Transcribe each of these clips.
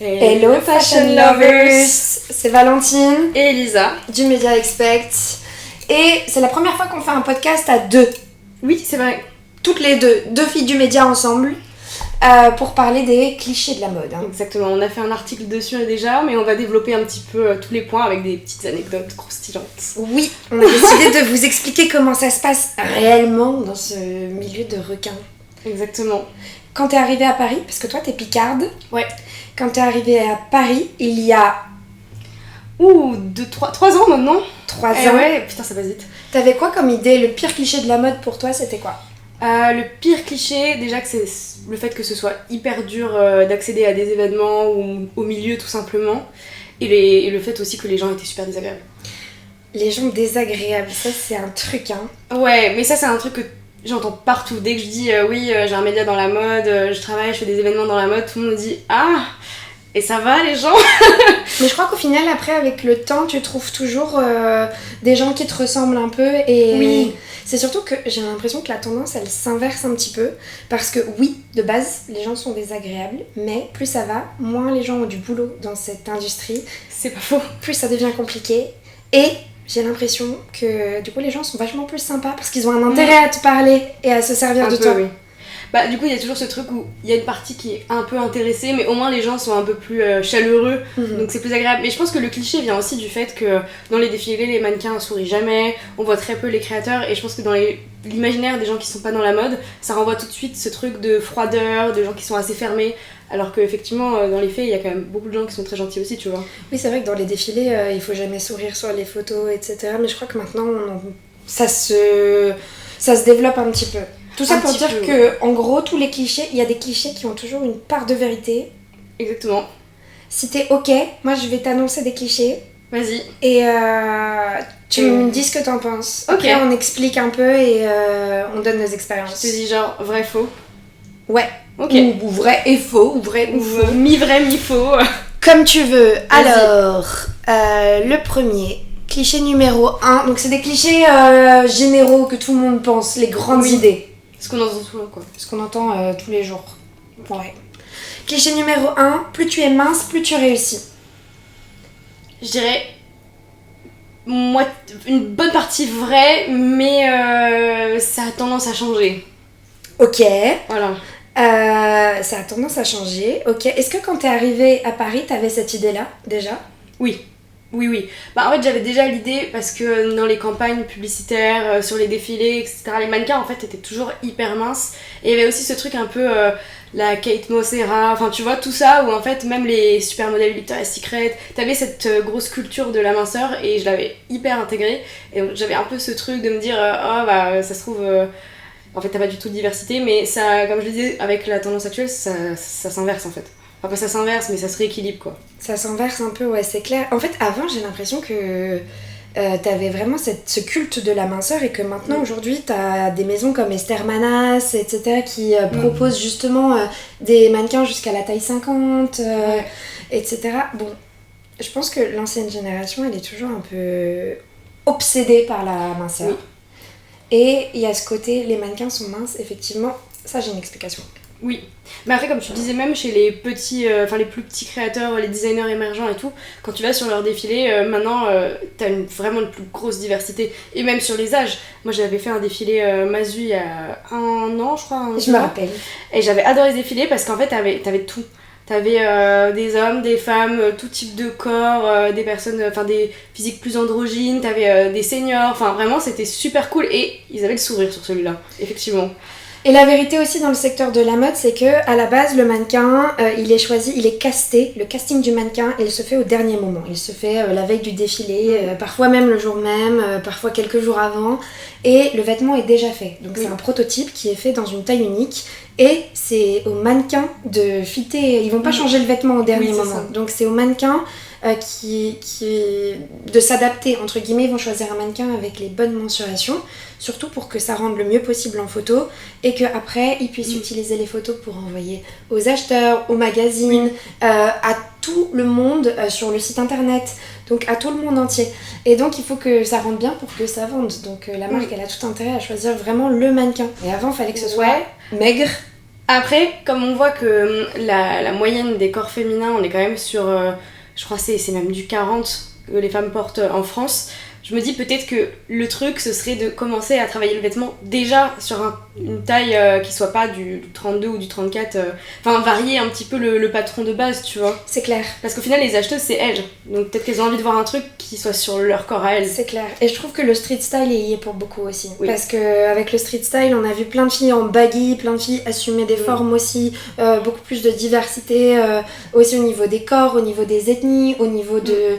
Hello Fashion Lovers, c'est Valentine et Elisa du Media Expect et c'est la première fois qu'on fait un podcast à deux. Oui, c'est vrai. Toutes les deux filles du média ensemble pour parler des clichés de la mode. Exactement, on a fait un article dessus déjà, mais on va développer un petit peu tous les points avec des petites anecdotes croustillantes. Oui, on a décidé de vous expliquer comment ça se passe réellement dans ce milieu de requins. Exactement. Quand t'es arrivée à Paris, parce que toi t'es picarde. Ouais. Quand t'es arrivée à Paris, il y a... 3 ans maintenant. 3 ans. Ouais, putain ça passe vite. T'avais quoi comme idée? Le pire cliché de la mode pour toi, c'était quoi? Le pire cliché, déjà que c'est le fait que ce soit hyper dur d'accéder à des événements ou au milieu tout simplement. Et le fait aussi que les gens étaient super désagréables. Les gens désagréables, ça c'est un truc Ouais, mais ça c'est un truc que j'entends partout. Dès que je dis oui, j'ai un média dans la mode, je travaille, je fais des événements dans la mode, tout le monde me dit ah, et ça va les gens. Mais je crois qu'au final, après, avec le temps, tu trouves toujours des gens qui te ressemblent un peu. Et oui. C'est surtout que j'ai l'impression que la tendance, elle s'inverse un petit peu. Parce que oui, de base, les gens sont désagréables. Mais plus ça va, moins les gens ont du boulot dans cette industrie. C'est pas faux. Plus ça devient compliqué. Et j'ai l'impression que du coup, les gens sont vachement plus sympas. Parce qu'ils ont un intérêt à te parler et à se servir de toi. Oui. Bah du coup il y a toujours ce truc où il y a une partie qui est un peu intéressée, mais au moins les gens sont un peu plus chaleureux, donc c'est plus agréable. Mais je pense que le cliché vient aussi du fait que dans les défilés les mannequins sourient jamais, on voit très peu les créateurs, et je pense que dans l'imaginaire des gens qui sont pas dans la mode, ça renvoie tout de suite ce truc de froideur, de gens qui sont assez fermés, alors qu'effectivement dans les faits il y a quand même beaucoup de gens qui sont très gentils aussi, tu vois. Oui, c'est vrai que dans les défilés il faut jamais sourire sur les photos, etc. Mais je crois que maintenant ça se développe un petit peu. Tout ça pour dire que, en gros, tous les clichés, il y a des clichés qui ont toujours une part de vérité. Exactement. Si t'es ok, moi je vais t'annoncer des clichés. Vas-y. Et tu me dis ce que t'en penses. Ok. Après, on explique un peu et on donne nos expériences. Je te dis genre vrai, faux. Ouais. Ok. Ou vrai et faux, ou vrai ou faux. Mi-vrai, mi-faux. Comme tu veux. Alors, le premier. Cliché numéro 1. Donc, c'est des clichés généraux que tout le monde pense, les grandes idées. Ce qu'on entend souvent, quoi. Ce qu'on entend tous les jours. Ouais. Cliché numéro 1, plus tu es mince, plus tu réussis. Je dirais une bonne partie vraie, mais ça a tendance à changer. Ok. Voilà. Ça a tendance à changer. Ok. Est-ce que quand t'es arrivée à Paris, t'avais cette idée-là, déjà? Oui. Bah en fait j'avais déjà l'idée parce que dans les campagnes publicitaires, sur les défilés, etc., les mannequins en fait étaient toujours hyper minces. Et il y avait aussi ce truc un peu la Kate Moss era, enfin tu vois tout ça où en fait même les supermodèles Victoria's Secret, t'avais cette grosse culture de la minceur et je l'avais hyper intégrée. Et donc, j'avais un peu ce truc de me dire oh bah ça se trouve en fait t'as pas du tout de diversité, mais ça, comme je le disais, avec la tendance actuelle ça s'inverse en fait. Enfin, pas ça s'inverse, mais ça se rééquilibre, quoi. Ça s'inverse un peu, ouais, c'est clair. En fait, avant, j'ai l'impression que t'avais vraiment ce culte de la minceur et que maintenant, aujourd'hui, t'as des maisons comme Esther Manas, etc., qui proposent justement des mannequins jusqu'à la taille 50, etc. Bon, je pense que l'ancienne génération, elle est toujours un peu obsédée par la minceur. Oui. Et il y a ce côté, les mannequins sont minces, effectivement, ça, j'ai une explication. Oui, mais après comme tu disais même chez les petits, les plus petits créateurs, les designers émergents et tout, quand tu vas sur leur défilé, maintenant t'as vraiment une plus grosse diversité, et même sur les âges. Moi j'avais fait un défilé Masu il y a 1 an je crois. Je me rappelle. Et j'avais adoré ce défilé parce qu'en fait t'avais tout. T'avais des hommes, des femmes, tout type de corps, des personnes, des physiques plus androgynes, t'avais des seniors, enfin vraiment c'était super cool et ils avaient le sourire sur celui-là, effectivement. Et la vérité aussi dans le secteur de la mode, c'est que à la base, le mannequin, il est choisi, il est casté. Le casting du mannequin, il se fait au dernier moment. Il se fait la veille du défilé, parfois même le jour même, parfois quelques jours avant. Et le vêtement est déjà fait. Donc c'est un prototype qui est fait dans une taille unique. Et c'est au mannequin de fitter. Ils vont pas changer le vêtement au dernier moment. Ça. Donc c'est au mannequin de s'adapter, entre guillemets. Ils vont choisir un mannequin avec les bonnes mensurations, surtout pour que ça rende le mieux possible en photo et qu'après ils puissent utiliser les photos pour envoyer aux acheteurs, aux magazines, à tout le monde sur le site internet, donc à tout le monde entier. Et donc il faut que ça rende bien pour que ça vende. Donc la marque elle a tout intérêt à choisir vraiment le mannequin. Et avant il fallait que ce soit maigre, Après, comme on voit que la moyenne des corps féminins, on est quand même sur, je crois que c'est même du 40 que les femmes portent en France, je me dis peut-être que le truc, ce serait de commencer à travailler le vêtement déjà sur une taille qui soit pas du 32 ou du 34, enfin varier un petit peu le patron de base, tu vois. C'est clair. Parce qu'au final, les acheteuses, c'est elles. Donc peut-être qu'elles ont envie de voir un truc qui soit sur leur corps à elles. C'est clair. Et je trouve que le street style y est pour beaucoup aussi. Oui. Parce qu'avec le street style, on a vu plein de filles en baggy, plein de filles assumer des formes aussi, beaucoup plus de diversité, aussi au niveau des corps, au niveau des ethnies, au niveau de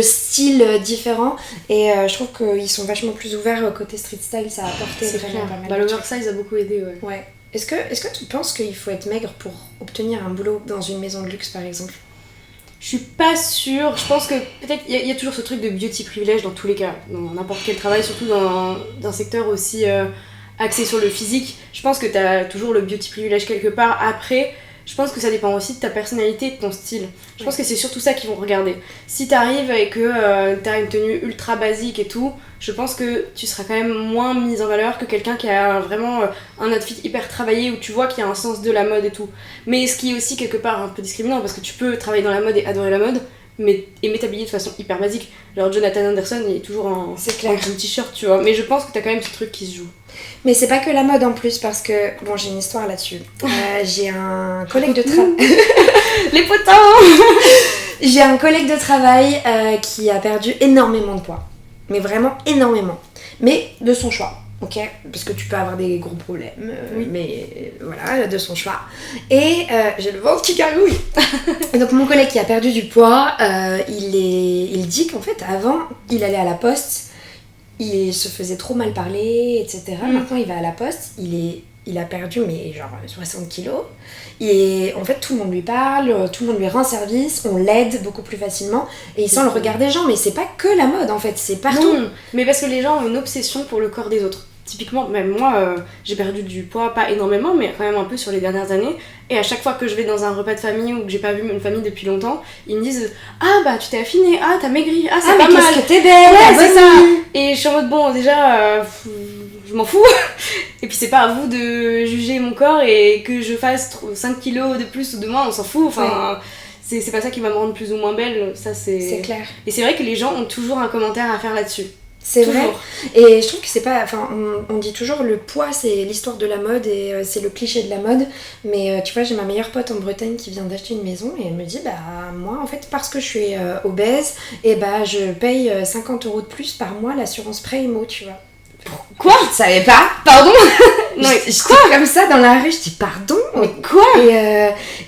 styles différents, et je trouve qu'ils sont vachement plus ouverts côté street style, ça a apporté C'est vraiment clair. pas mal. L'oversize a beaucoup aidé, ouais. Ouais. Est-ce que tu penses qu'il faut être maigre pour obtenir un boulot dans une maison de luxe par exemple? Je suis pas sûre, je pense que peut-être il y a toujours ce truc de beauty privilège dans tous les cas, dans n'importe quel travail, surtout dans un secteur aussi axé sur le physique. Je pense que t'as toujours le beauty privilège quelque part. Après, je pense que ça dépend aussi de ta personnalité et de ton style. Je pense que c'est surtout ça qu'ils vont regarder. Si t'arrives et que t'as une tenue ultra basique et tout, je pense que tu seras quand même moins mise en valeur que quelqu'un qui a vraiment un outfit hyper travaillé, où tu vois qu'il y a un sens de la mode et tout. Mais ce qui est aussi quelque part un peu discriminant, parce que tu peux travailler dans la mode et adorer la mode, mais aimer t'habiller de façon hyper basique. Genre Jonathan Anderson, il est toujours en jean t-shirt, tu vois. Mais je pense que t'as quand même ce truc qui se joue. Mais c'est pas que la mode en plus, parce que, bon, j'ai une histoire là-dessus. J'ai un collègue de travail... Les potins. J'ai un collègue de travail qui a perdu énormément de poids. Mais vraiment énormément. Mais de son choix, ok? Parce que tu peux avoir des gros problèmes, oui. Mais voilà, de son choix. Et j'ai le ventre qui gargouille. Et donc mon collègue qui a perdu du poids, il dit qu'en fait, avant, il allait à la poste, il se faisait trop mal parler, etc. Maintenant, il va à la poste, il a perdu, mais genre 60 kilos. Et en fait, tout le monde lui parle, tout le monde lui rend service, on l'aide beaucoup plus facilement. Et il sent le regard des gens, mais c'est pas que la mode en fait, c'est partout. Non, mais parce que les gens ont une obsession pour le corps des autres. Typiquement, même moi, j'ai perdu du poids, pas énormément, mais quand même un peu sur les dernières années. Et à chaque fois que je vais dans un repas de famille ou que j'ai pas vu une famille depuis longtemps, ils me disent « Ah bah tu t'es affinée, ah t'as maigri, ah c'est pas mais mal !» qu'est-ce que t'es belle, ouais, c'est ça. Et je suis en mode bon, déjà, je m'en fous. Et puis c'est pas à vous de juger mon corps, et que je fasse 5 kilos de plus ou de moins, on s'en fout. Enfin, c'est pas ça qui va me rendre plus ou moins belle, ça C'est clair. Et c'est vrai que les gens ont toujours un commentaire à faire là-dessus. C'est toujours vrai. Et je trouve que c'est pas... Enfin, on dit toujours le poids, c'est l'histoire de la mode et c'est le cliché de la mode. Mais tu vois, j'ai ma meilleure pote en Bretagne qui vient d'acheter une maison et elle me dit, bah moi, en fait, parce que je suis obèse, et bah je paye 50 € de plus par mois l'assurance pré-IMO, tu vois. Quoi? Je savais pas. Pardon? Non, j'étais comme ça dans la rue, je dis pardon. Mais quoi?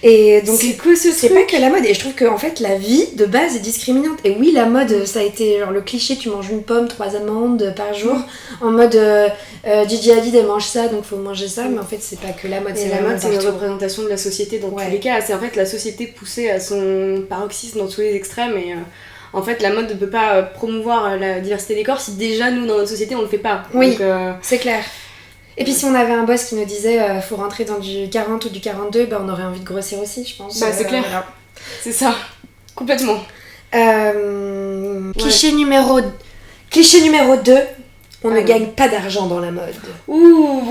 Et donc c'est quoi ce truc? C'est pas que la mode, et je trouve que en fait la vie de base est discriminante. Et oui, la mode, ça a été genre le cliché, tu manges une pomme, 3 amandes par jour, en mode Gigi Hadid elle mange ça, donc faut manger ça. Mais en fait c'est pas que la mode, c'est la mode, c'est une représentation de la société dans tous les cas. C'est en fait la société poussée à son paroxysme dans tous les extrêmes. Et en fait, la mode ne peut pas promouvoir la diversité des corps si déjà nous dans notre société on le fait pas. Oui, donc, c'est clair. Et puis si on avait un boss qui nous disait faut rentrer dans du 40 ou du 42, bah on aurait envie de grossir aussi, je pense. Bah c'est clair, voilà. C'est ça, complètement. Cliché numéro 2, on ne gagne pas d'argent dans la mode. Ouh,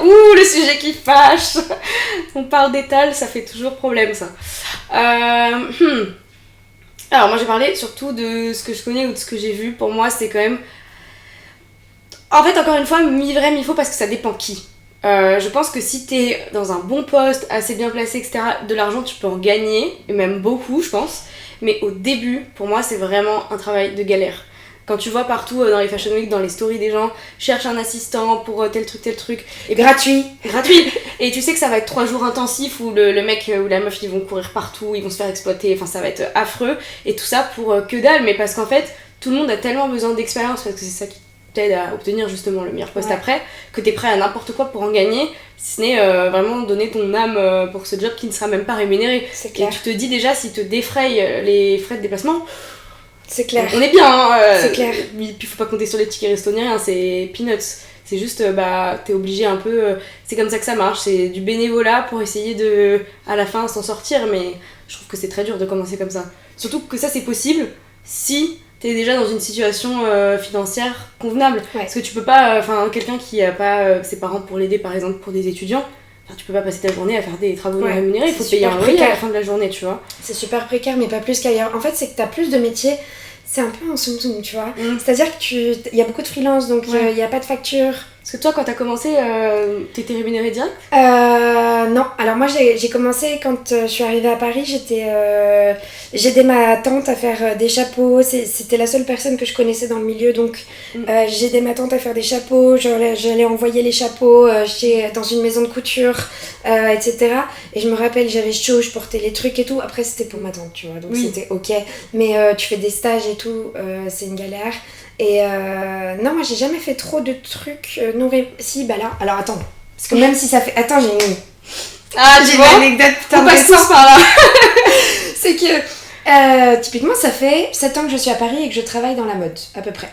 ouh, le sujet qui fâche. On parle d'étal, ça fait toujours problème ça. Alors moi j'ai parlé surtout de ce que je connais ou de ce que j'ai vu. Pour moi c'est quand même... En fait encore une fois, mi-vrai, mi-faux, parce que ça dépend qui. Je pense que si t'es dans un bon poste, assez bien placé, etc., de l'argent tu peux en gagner, et même beaucoup je pense. Mais au début, pour moi c'est vraiment un travail de galère. Quand tu vois partout dans les Fashion Week, dans les stories des gens, cherche un assistant pour tel truc. Et gratuit. Et tu sais que ça va être 3 jours intensifs où le mec ou la meuf ils vont courir partout, ils vont se faire exploiter, enfin ça va être affreux. Et tout ça pour que dalle, mais parce qu'en fait, tout le monde a tellement besoin d'expérience, parce que c'est ça qui t'aide à obtenir justement le meilleur poste après, que t'es prêt à n'importe quoi pour en gagner, si ce n'est vraiment donner ton âme pour ce job qui ne sera même pas rémunéré. C'est clair. Et tu te dis déjà, si te défrayent les frais de déplacement... C'est clair. On est bien, hein, c'est clair. Puis faut pas compter sur les tickets resto ni rien, c'est peanuts. C'est juste, bah, t'es obligé un peu... c'est comme ça que ça marche, c'est du bénévolat pour essayer de, à la fin, s'en sortir, mais je trouve que c'est très dur de commencer comme ça. Surtout que ça, c'est possible si t'es déjà dans une situation financière convenable. Ouais. Parce que tu peux pas, quelqu'un qui a pas ses parents pour l'aider, par exemple, pour des étudiants, tu peux pas passer ta journée à faire des travaux non rémunérés, il faut payer un loyer à la fin de la journée, tu vois. C'est super précaire, mais pas plus qu'ailleurs. En fait, c'est que t'as plus de métiers, c'est un peu en soum-soum, tu vois. C'est-à-dire qu'il y a beaucoup de freelance, donc il y a pas de facture. Parce que toi, quand t'as commencé, t'étais rémunérée direct ? Non, alors moi j'ai commencé quand je suis arrivée à Paris, j'aidais ma tante à faire des chapeaux, c'était la seule personne que je connaissais dans le milieu, donc j'aidais ma tante à faire des chapeaux, j'allais envoyer les chapeaux dans une maison de couture, etc. Et je me rappelle, j'avais chaud, je portais les trucs et tout, après c'était pour ma tante, tu vois, donc c'était ok, mais tu fais des stages et tout, c'est une galère. Et non, moi j'ai jamais fait trop de trucs si, bah là, alors attends, parce que même si ça fait. Attends, j'ai une anecdote, putain, on passe tous par là. C'est que typiquement, ça fait 7 ans que je suis à Paris et que je travaille dans la mode, à peu près.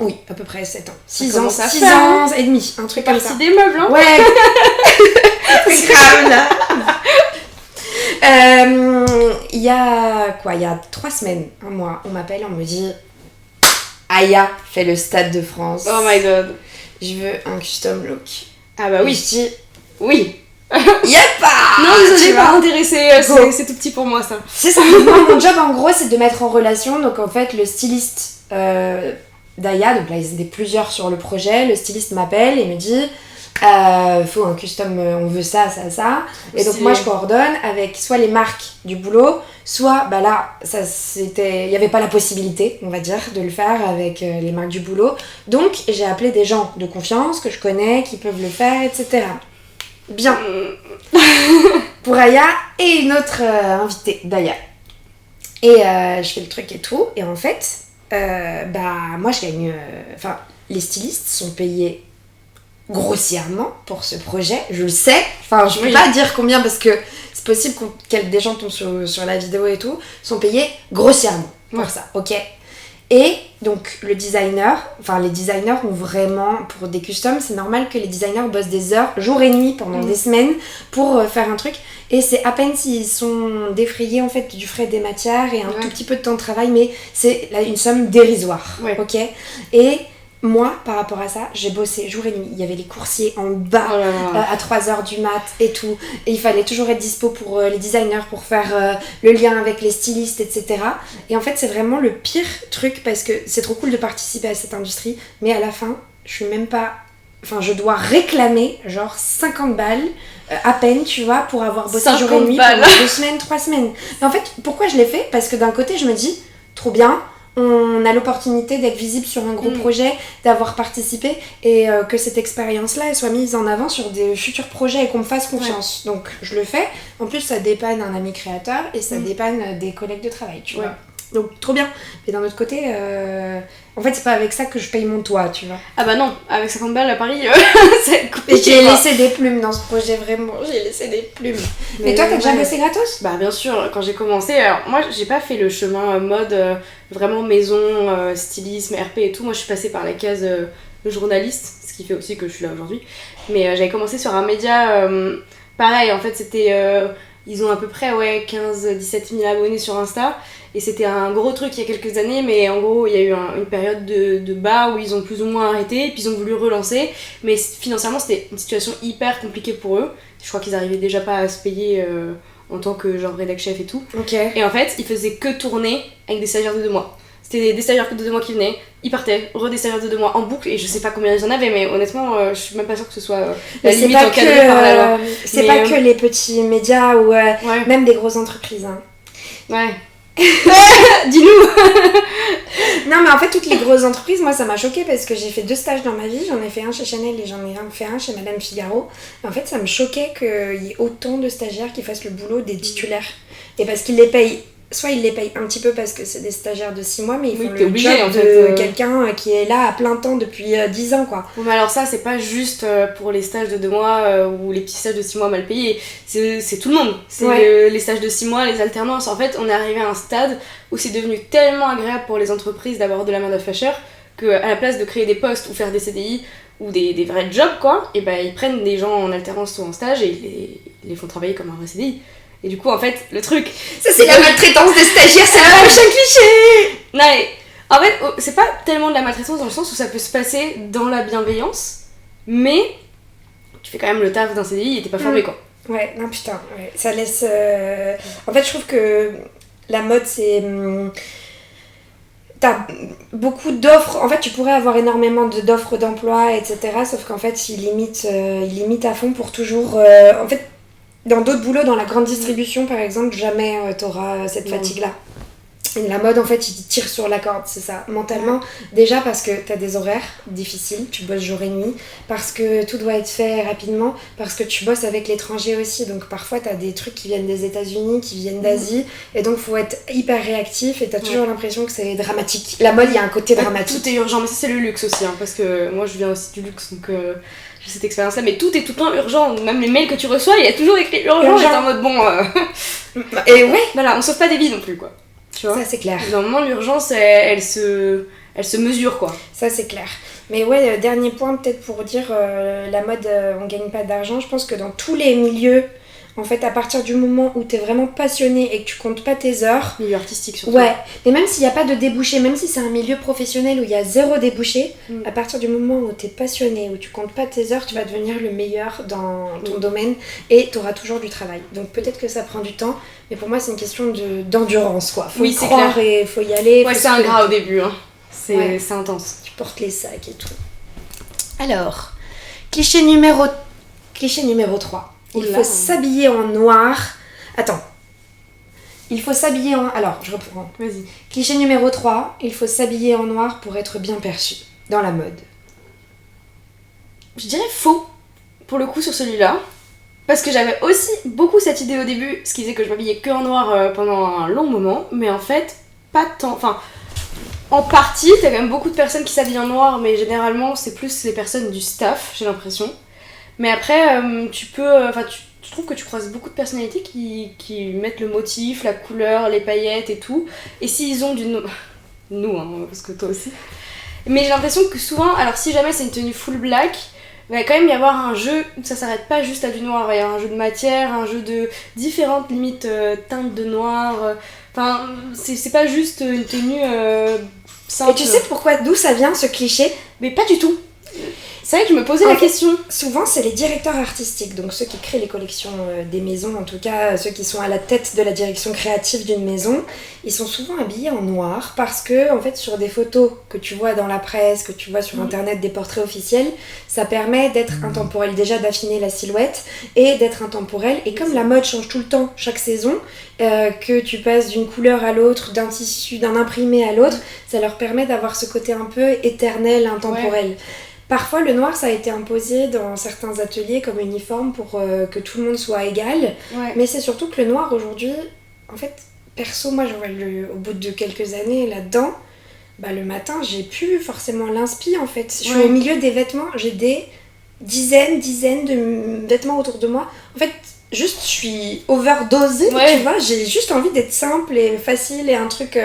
Oui, à peu près 7 ans. 6 ans, 6 ans et demi, un truc comme ça. C'est partie des meubles, hein. Ouais. C'est grave là. Il y a 3 semaines, un mois, on m'appelle, on me dit Aya fait le Stade de France. Oh my god. Je veux un custom look. Ah bah oui. Et je dis oui. Y'a Non, désolé, pas intéressée, c'est tout petit pour moi ça. C'est ça. Moi, mon job en gros c'est de mettre en relation, donc en fait le styliste d'Aya, donc là ils étaient plusieurs sur le projet, le styliste m'appelle et me dit faut un custom, on veut ça. Et donc moi je coordonne avec soit les marques du boulot, soit bah là il n'y avait pas la possibilité, on va dire, de le faire avec les marques du boulot. Donc j'ai appelé des gens de confiance que je connais, qui peuvent le faire, etc. Bien. Pour Aya et une autre invitée d'Aya. Et je fais le truc et tout. Et en fait, moi je gagne. Les stylistes sont payés grossièrement pour ce projet, je le sais. Enfin, je peux pas dire combien parce que c'est possible que des gens tombent sur la vidéo et tout, sont payés grossièrement pour ça, ok. Et donc les designers ont vraiment, pour des customs, c'est normal que les designers bossent des heures, jour et nuit, pendant des semaines pour faire un truc. Et c'est à peine s'ils sont défrayés en fait du frais des matières et un tout petit peu de temps de travail, mais c'est là, une somme dérisoire, ok. Et moi, par rapport à ça, j'ai bossé jour et nuit. Il y avait les coursiers en bas à 3h du mat et tout. Et il fallait toujours être dispo pour les designers, pour faire le lien avec les stylistes, etc. Et en fait, c'est vraiment le pire truc parce que c'est trop cool de participer à cette industrie. Mais à la fin, je suis même pas... Enfin, je dois réclamer genre 50 balles à peine, tu vois, pour avoir bossé jour et nuit pendant 2 semaines, 3 semaines. Mais en fait, pourquoi je l'ai fait ? Parce que d'un côté, je me dis, trop bien, on a l'opportunité d'être visible sur un gros projet, d'avoir participé et que cette expérience-là elle soit mise en avant sur des futurs projets et qu'on me fasse confiance. Donc je le fais. En plus, ça dépanne un ami créateur et ça dépanne des collègues de travail, tu vois. Donc trop bien. Mais d'un autre côté, en fait, c'est pas avec ça que je paye mon toit, tu vois. Ah bah non, avec 50 balles à Paris, c'est compliqué. Et j'ai laissé des plumes dans ce projet, vraiment. J'ai laissé des plumes. Mais toi, t'as déjà bossé gratos ? Bah bien sûr, quand j'ai commencé, alors moi j'ai pas fait le chemin mode vraiment maison, stylisme, RP et tout. Moi je suis passée par la case journaliste, ce qui fait aussi que je suis là aujourd'hui. Mais j'avais commencé sur un média, pareil, en fait c'était... ils ont à peu près 15-17 000 abonnés sur Insta. Et c'était un gros truc il y a quelques années, mais en gros, il y a eu une période de bas où ils ont plus ou moins arrêté, puis ils ont voulu relancer. Mais financièrement, c'était une situation hyper compliquée pour eux. Je crois qu'ils arrivaient déjà pas à se payer en tant que genre rédac chef et tout. Okay. Et en fait, ils faisaient que tourner avec des stagiaires de 2 mois. C'était des stagiaires de 2 mois qui venaient, ils partaient, des stagiaires de 2 mois en boucle, et je sais pas combien ils en avaient, mais honnêtement, je suis même pas sûre que ce soit la limite encadrée par la loi. C'est pas que les petits médias ou même des grosses entreprises. Hein. Ouais. Dis-nous. Non mais en fait toutes les grosses entreprises, moi ça m'a choquée parce que j'ai fait 2 stages dans ma vie, j'en ai fait un chez Chanel et j'en ai fait un chez Madame Figaro. Et en fait ça me choquait qu'il y ait autant de stagiaires qui fassent le boulot des titulaires. Et parce qu'ils les payent, soit ils les payent un petit peu parce que c'est des stagiaires de 6 mois, mais ils font le obligé, job de quelqu'un qui est là à plein temps depuis 10 ans quoi. Bon, mais alors ça c'est pas juste pour les stages de 2 mois ou les petits stages de 6 mois mal payés, c'est tout le monde. C'est les stages de 6 mois, les alternances. En fait on est arrivé à un stade où c'est devenu tellement agréable pour les entreprises d'avoir de la main-d'œuvre fraîcheur qu'à la place de créer des postes ou faire des CDI, ou des vrais jobs quoi, et bah ils prennent des gens en alternance ou en stage et ils les font travailler comme un vrai CDI. Et du coup en fait le truc... Ça c'est la maltraitance des stagiaires, c'est le prochain cliché. Non mais en fait c'est pas tellement de la maltraitance dans le sens où ça peut se passer dans la bienveillance, mais tu fais quand même le taf d'un CDI et t'es pas formé quoi. Ouais, non putain, ouais. Ça laisse... En fait je trouve que la mode c'est... T'as beaucoup d'offres, en fait tu pourrais avoir énormément d'offres d'emploi, etc. Sauf qu'en fait ils limitent à fond pour toujours... En fait, dans d'autres boulots, dans la grande distribution par exemple, jamais t'auras cette fatigue-là. Et la mode en fait il tire sur la corde, c'est ça, mentalement. Déjà parce que t'as des horaires difficiles, tu bosses jour et nuit, parce que tout doit être fait rapidement, parce que tu bosses avec l'étranger aussi, donc parfois t'as des trucs qui viennent des États-Unis, qui viennent d'Asie, et donc faut être hyper réactif et t'as toujours l'impression que c'est dramatique. La mode, il y a un côté dramatique. Tout est urgent, mais ça c'est le luxe aussi, hein, parce que moi je viens aussi du luxe, donc j'ai cette expérience-là, mais tout est tout le temps urgent, même les mails que tu reçois, il y a toujours écrit urgent. Et t'es en mode bon... Et ouais, voilà, on sauve pas des vies non plus quoi. Tu vois, ça c'est clair. Dans le moment, l'urgence, elle se mesure quoi. Ça c'est clair. Mais ouais, dernier point peut-être pour dire, la mode, on gagne pas d'argent. Je pense que dans tous les milieux, en fait, à partir du moment où t'es vraiment passionné et que tu comptes pas tes heures... Milieu artistique surtout. Ouais, mais même s'il n'y a pas de débouché, même si c'est un milieu professionnel où il y a zéro débouché, à partir du moment où t'es passionné, où tu comptes pas tes heures, tu vas devenir le meilleur dans ton domaine et t'auras toujours du travail. Donc peut-être que ça prend du temps, mais pour moi c'est une question d'endurance quoi. Faut y croire et faut y aller. Ouais, c'est ingrat au début, hein. C'est intense. Tu portes les sacs et tout. Alors, cliché numéro 3. Il faut s'habiller en noir. Attends. Il faut s'habiller en... Alors, je reprends. Vas-y. Cliché numéro 3. Il faut s'habiller en noir pour être bien perçu dans la mode. Je dirais faux, pour le coup, sur celui-là. Parce que j'avais aussi beaucoup cette idée au début, ce qui faisait que je m'habillais que en noir pendant un long moment. Mais en fait, pas tant... Enfin, en partie, t'as quand même beaucoup de personnes qui s'habillent en noir, mais généralement, c'est plus les personnes du staff, j'ai l'impression. Mais après, tu peux... Enfin, tu trouves que tu croises beaucoup de personnalités qui mettent le motif, la couleur, les paillettes et tout. Et s'ils ont du... Nous, hein, parce que toi aussi. Mais j'ai l'impression que souvent, alors si jamais c'est une tenue full black, il va quand même y avoir un jeu, ça s'arrête pas juste à du noir, il va y avoir un jeu de matière, un jeu de différentes limites teintes de noir. Enfin, c'est pas juste une tenue simple. Et tu sais d'où ça vient ce cliché ? Mais pas du tout. C'est vrai que je me posais la question. Souvent, c'est les directeurs artistiques, donc ceux qui créent les collections des maisons, en tout cas ceux qui sont à la tête de la direction créative d'une maison, ils sont souvent habillés en noir parce que, en fait, sur des photos que tu vois dans la presse, que tu vois sur internet, des portraits officiels, ça permet d'être intemporel, déjà d'affiner la silhouette et d'être intemporel. Et comme la mode change tout le temps, chaque saison, que tu passes d'une couleur à l'autre, d'un tissu, d'un imprimé à l'autre, ça leur permet d'avoir ce côté un peu éternel, intemporel. Ouais. Parfois, le noir, ça a été imposé dans certains ateliers comme uniforme pour que tout le monde soit égal. Ouais. Mais c'est surtout que le noir, aujourd'hui, en fait, perso, moi, j'en vois au bout de quelques années là-dedans, bah, le matin, j'ai plus forcément l'inspi, en fait. Je suis au milieu des vêtements, j'ai des dizaines de vêtements autour de moi. En fait, juste, je suis overdosée, tu vois. J'ai juste envie d'être simple et facile et un truc...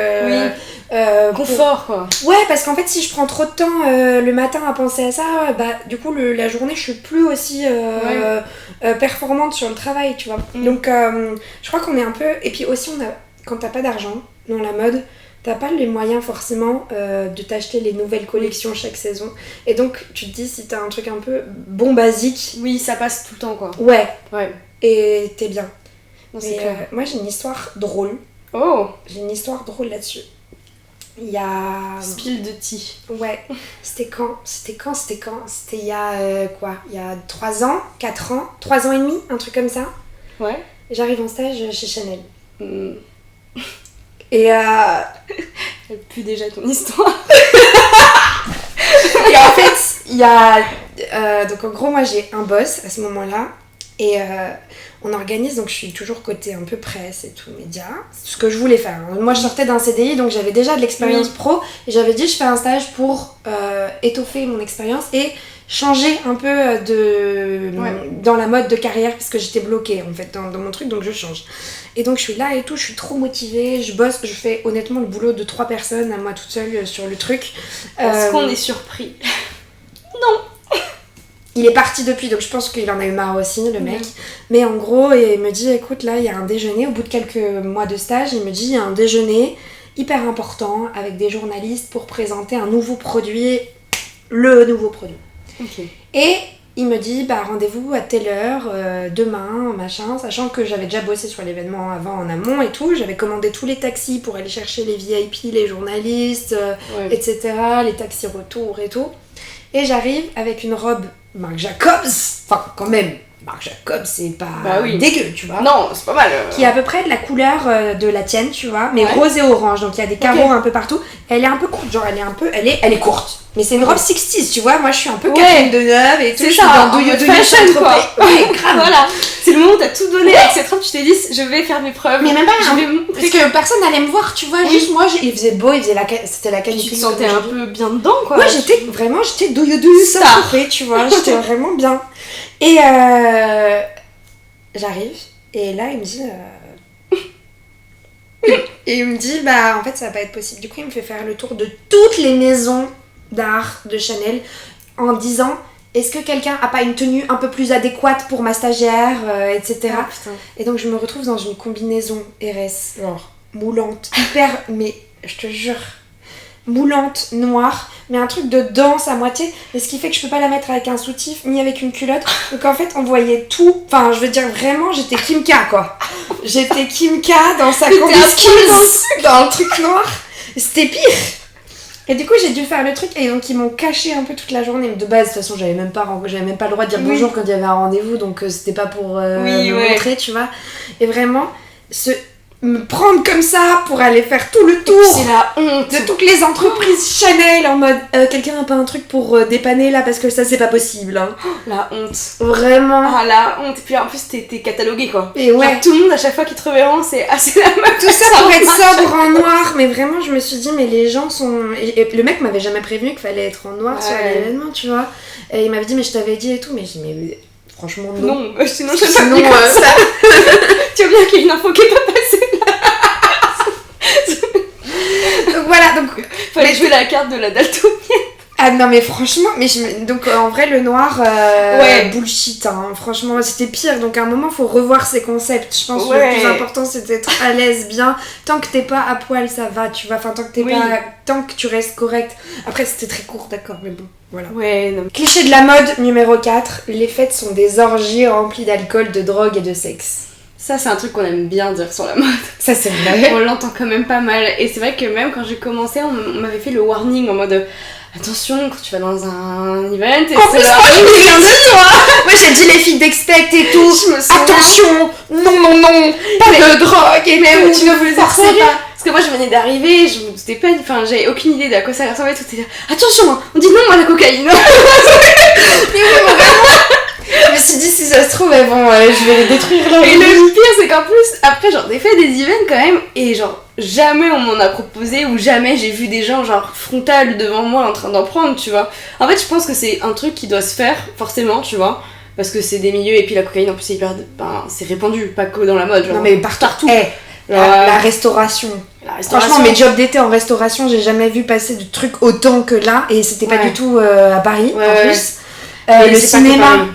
confort quoi. Ouais, parce qu'en fait si je prends trop de temps le matin à penser à ça, bah du coup la journée je suis plus aussi performante sur le travail, tu vois. Donc je crois qu'on est un peu... Et puis aussi quand t'as pas d'argent dans la mode, t'as pas les moyens forcément de t'acheter les nouvelles collections chaque saison. Et donc tu te dis si t'as un truc un peu bon basique... Oui, ça passe tout le temps quoi. Ouais. Et t'es bien. Non, mais moi j'ai une histoire drôle. Oh. J'ai une histoire drôle là-dessus. Il y a... Spill de tea. Ouais. C'était quand ? C'était il y a il y a 3 ans, 4 ans, 3 ans et demi, un truc comme ça. Ouais. J'arrive en stage chez Chanel. Et Elle pue déjà ton histoire. Et en fait, il y a... donc en gros, moi j'ai un boss à ce moment-là. Et on organise, donc je suis toujours côté un peu presse et tout, médias. C'est ce que je voulais faire. Moi je sortais d'un CDI, donc j'avais déjà de l'expérience pro. Et j'avais dit je fais un stage pour étoffer mon expérience et changer un peu dans la mode de carrière, parce que j'étais bloquée en fait dans mon truc, donc je change. Et donc je suis là et tout, je suis trop motivée, je bosse, je fais honnêtement le boulot de 3 personnes à moi toute seule sur le truc. Est-ce qu'on est surpris ? Non. Il est parti depuis, donc je pense qu'il en a eu marre aussi, le mec. Mais en gros, il me dit, écoute, là, il y a un déjeuner, au bout de quelques mois de stage, il me dit, il y a un déjeuner hyper important avec des journalistes pour présenter un nouveau produit, le nouveau produit. Et il me dit, bah rendez-vous à telle heure, demain, machin, sachant que j'avais déjà bossé sur l'événement avant en amont et tout, j'avais commandé tous les taxis pour aller chercher les VIP, les journalistes, etc., les taxis retour et tout. Et j'arrive avec une robe Marc Jacobs, enfin quand même, Marc Jacobs c'est pas dégueu, tu vois. Non, c'est pas mal. Qui est à peu près de la couleur de la tienne, tu vois, mais rose et orange, donc il y a des carreaux un peu partout. Elle est un peu courte, genre elle est courte. Mais c'est une robe 60s, tu vois, moi je suis un peu Catherine Deneuve et tout, c'est je suis ça, dans en mode fashion quoi. Ouais, grave. Voilà, c'est le moment où t'as tout donné avec cette robe, tu t'es dit je vais faire mes preuves. Mais même pas, parce que personne n'allait me voir, tu vois, juste moi, il faisait beau, c'était la canicule. Tu te sentais un peu bien dedans quoi. Ouais, j'étais do you star, tu vois, j'étais vraiment bien. Et j'arrive, et là il me dit... Et il me dit, bah en fait ça va pas être possible. Du coup il me fait faire le tour de toutes les maisons d'art de Chanel en disant, est-ce que quelqu'un a pas une tenue un peu plus adéquate pour ma stagiaire, etc. Et donc je me retrouve dans une combinaison RS, genre moulante, hyper, mais je te jure, moulante, noire, mais un truc de danse à moitié, et ce qui fait que je peux pas la mettre avec un soutif ni avec une culotte, donc en fait on voyait tout, enfin je veux dire vraiment j'étais Kim K quoi, j'étais Kim K dans sa combi skills, dans le truc noir, c'était pire. Et du coup j'ai dû faire le truc, et donc ils m'ont caché un peu toute la journée, de base de toute façon j'avais même pas le droit de dire bonjour quand il y avait un rendez-vous, donc c'était pas pour me montrer, tu vois, et vraiment me prendre comme ça pour aller faire tout le tour c'est la honte de toutes les entreprises Chanel en mode quelqu'un a pas un truc pour dépanner là parce que ça c'est pas possible hein. La honte, vraiment. Ah la honte, et puis en plus t'es catalogué quoi, et ouais, genre, tout le monde à chaque fois qui te reverront c'est assez la même tout ça pour être sobre en noir, mais vraiment je me suis dit mais les gens sont, et le mec m'avait jamais prévenu qu'il fallait être en noir sur l'événement, tu vois, et il m'avait dit mais je t'avais dit et tout, mais j'ai dit mais franchement non, sinon je sais pas ça. Tu vois bien qu'il y a une info qui est pas passée là. Donc voilà, donc fallait jouer la carte de la daltonienne. Ah non mais franchement, donc en vrai le noir, bullshit hein, franchement c'était pire, donc à un moment faut revoir ses concepts, je pense que le plus important c'est d'être à l'aise bien, tant que t'es pas à poil ça va, tu vois, enfin tant que tu restes correct, après c'était très court d'accord, mais bon, voilà. Ouais, non. Cliché de la mode numéro 4, les fêtes sont des orgies remplies d'alcool, de drogue et de sexe. Ça c'est un truc qu'on aime bien dire sur la mode. Ça c'est vrai. On l'entend quand même pas mal, et c'est vrai que même quand j'ai commencé on m'avait fait le warning en mode... Attention, quand tu vas dans un event, et en plus, moi je viens de toi. Moi j'ai dit les filles d'Expect et tout. Attention, non, pas de drogue et même tu ne vous les forcez pas. Parce que moi je venais d'arriver, je me doutais pas, enfin j'avais aucune idée d'à quoi ça ressemblait, tout était là. Attention, on dit non à la cocaïne. Mais vraiment. Je me suis dit si ça se trouve elles vont, je vais les détruire là. Et le pire c'est qu'en plus après genre j'ai fait des events quand même, et genre jamais on m'en a proposé, ou jamais j'ai vu des gens genre frontal devant moi en train d'en prendre, tu vois. En fait je pense que c'est un truc qui doit se faire forcément, tu vois, parce que c'est des milieux, et puis la cocaïne en plus c'est hyper, c'est répandu, pas que dans la mode genre. Non mais partout. La restauration. Franchement mes jobs d'été en restauration j'ai jamais vu passer de trucs autant que là, et c'était pas du tout à Paris en plus. Le cinéma.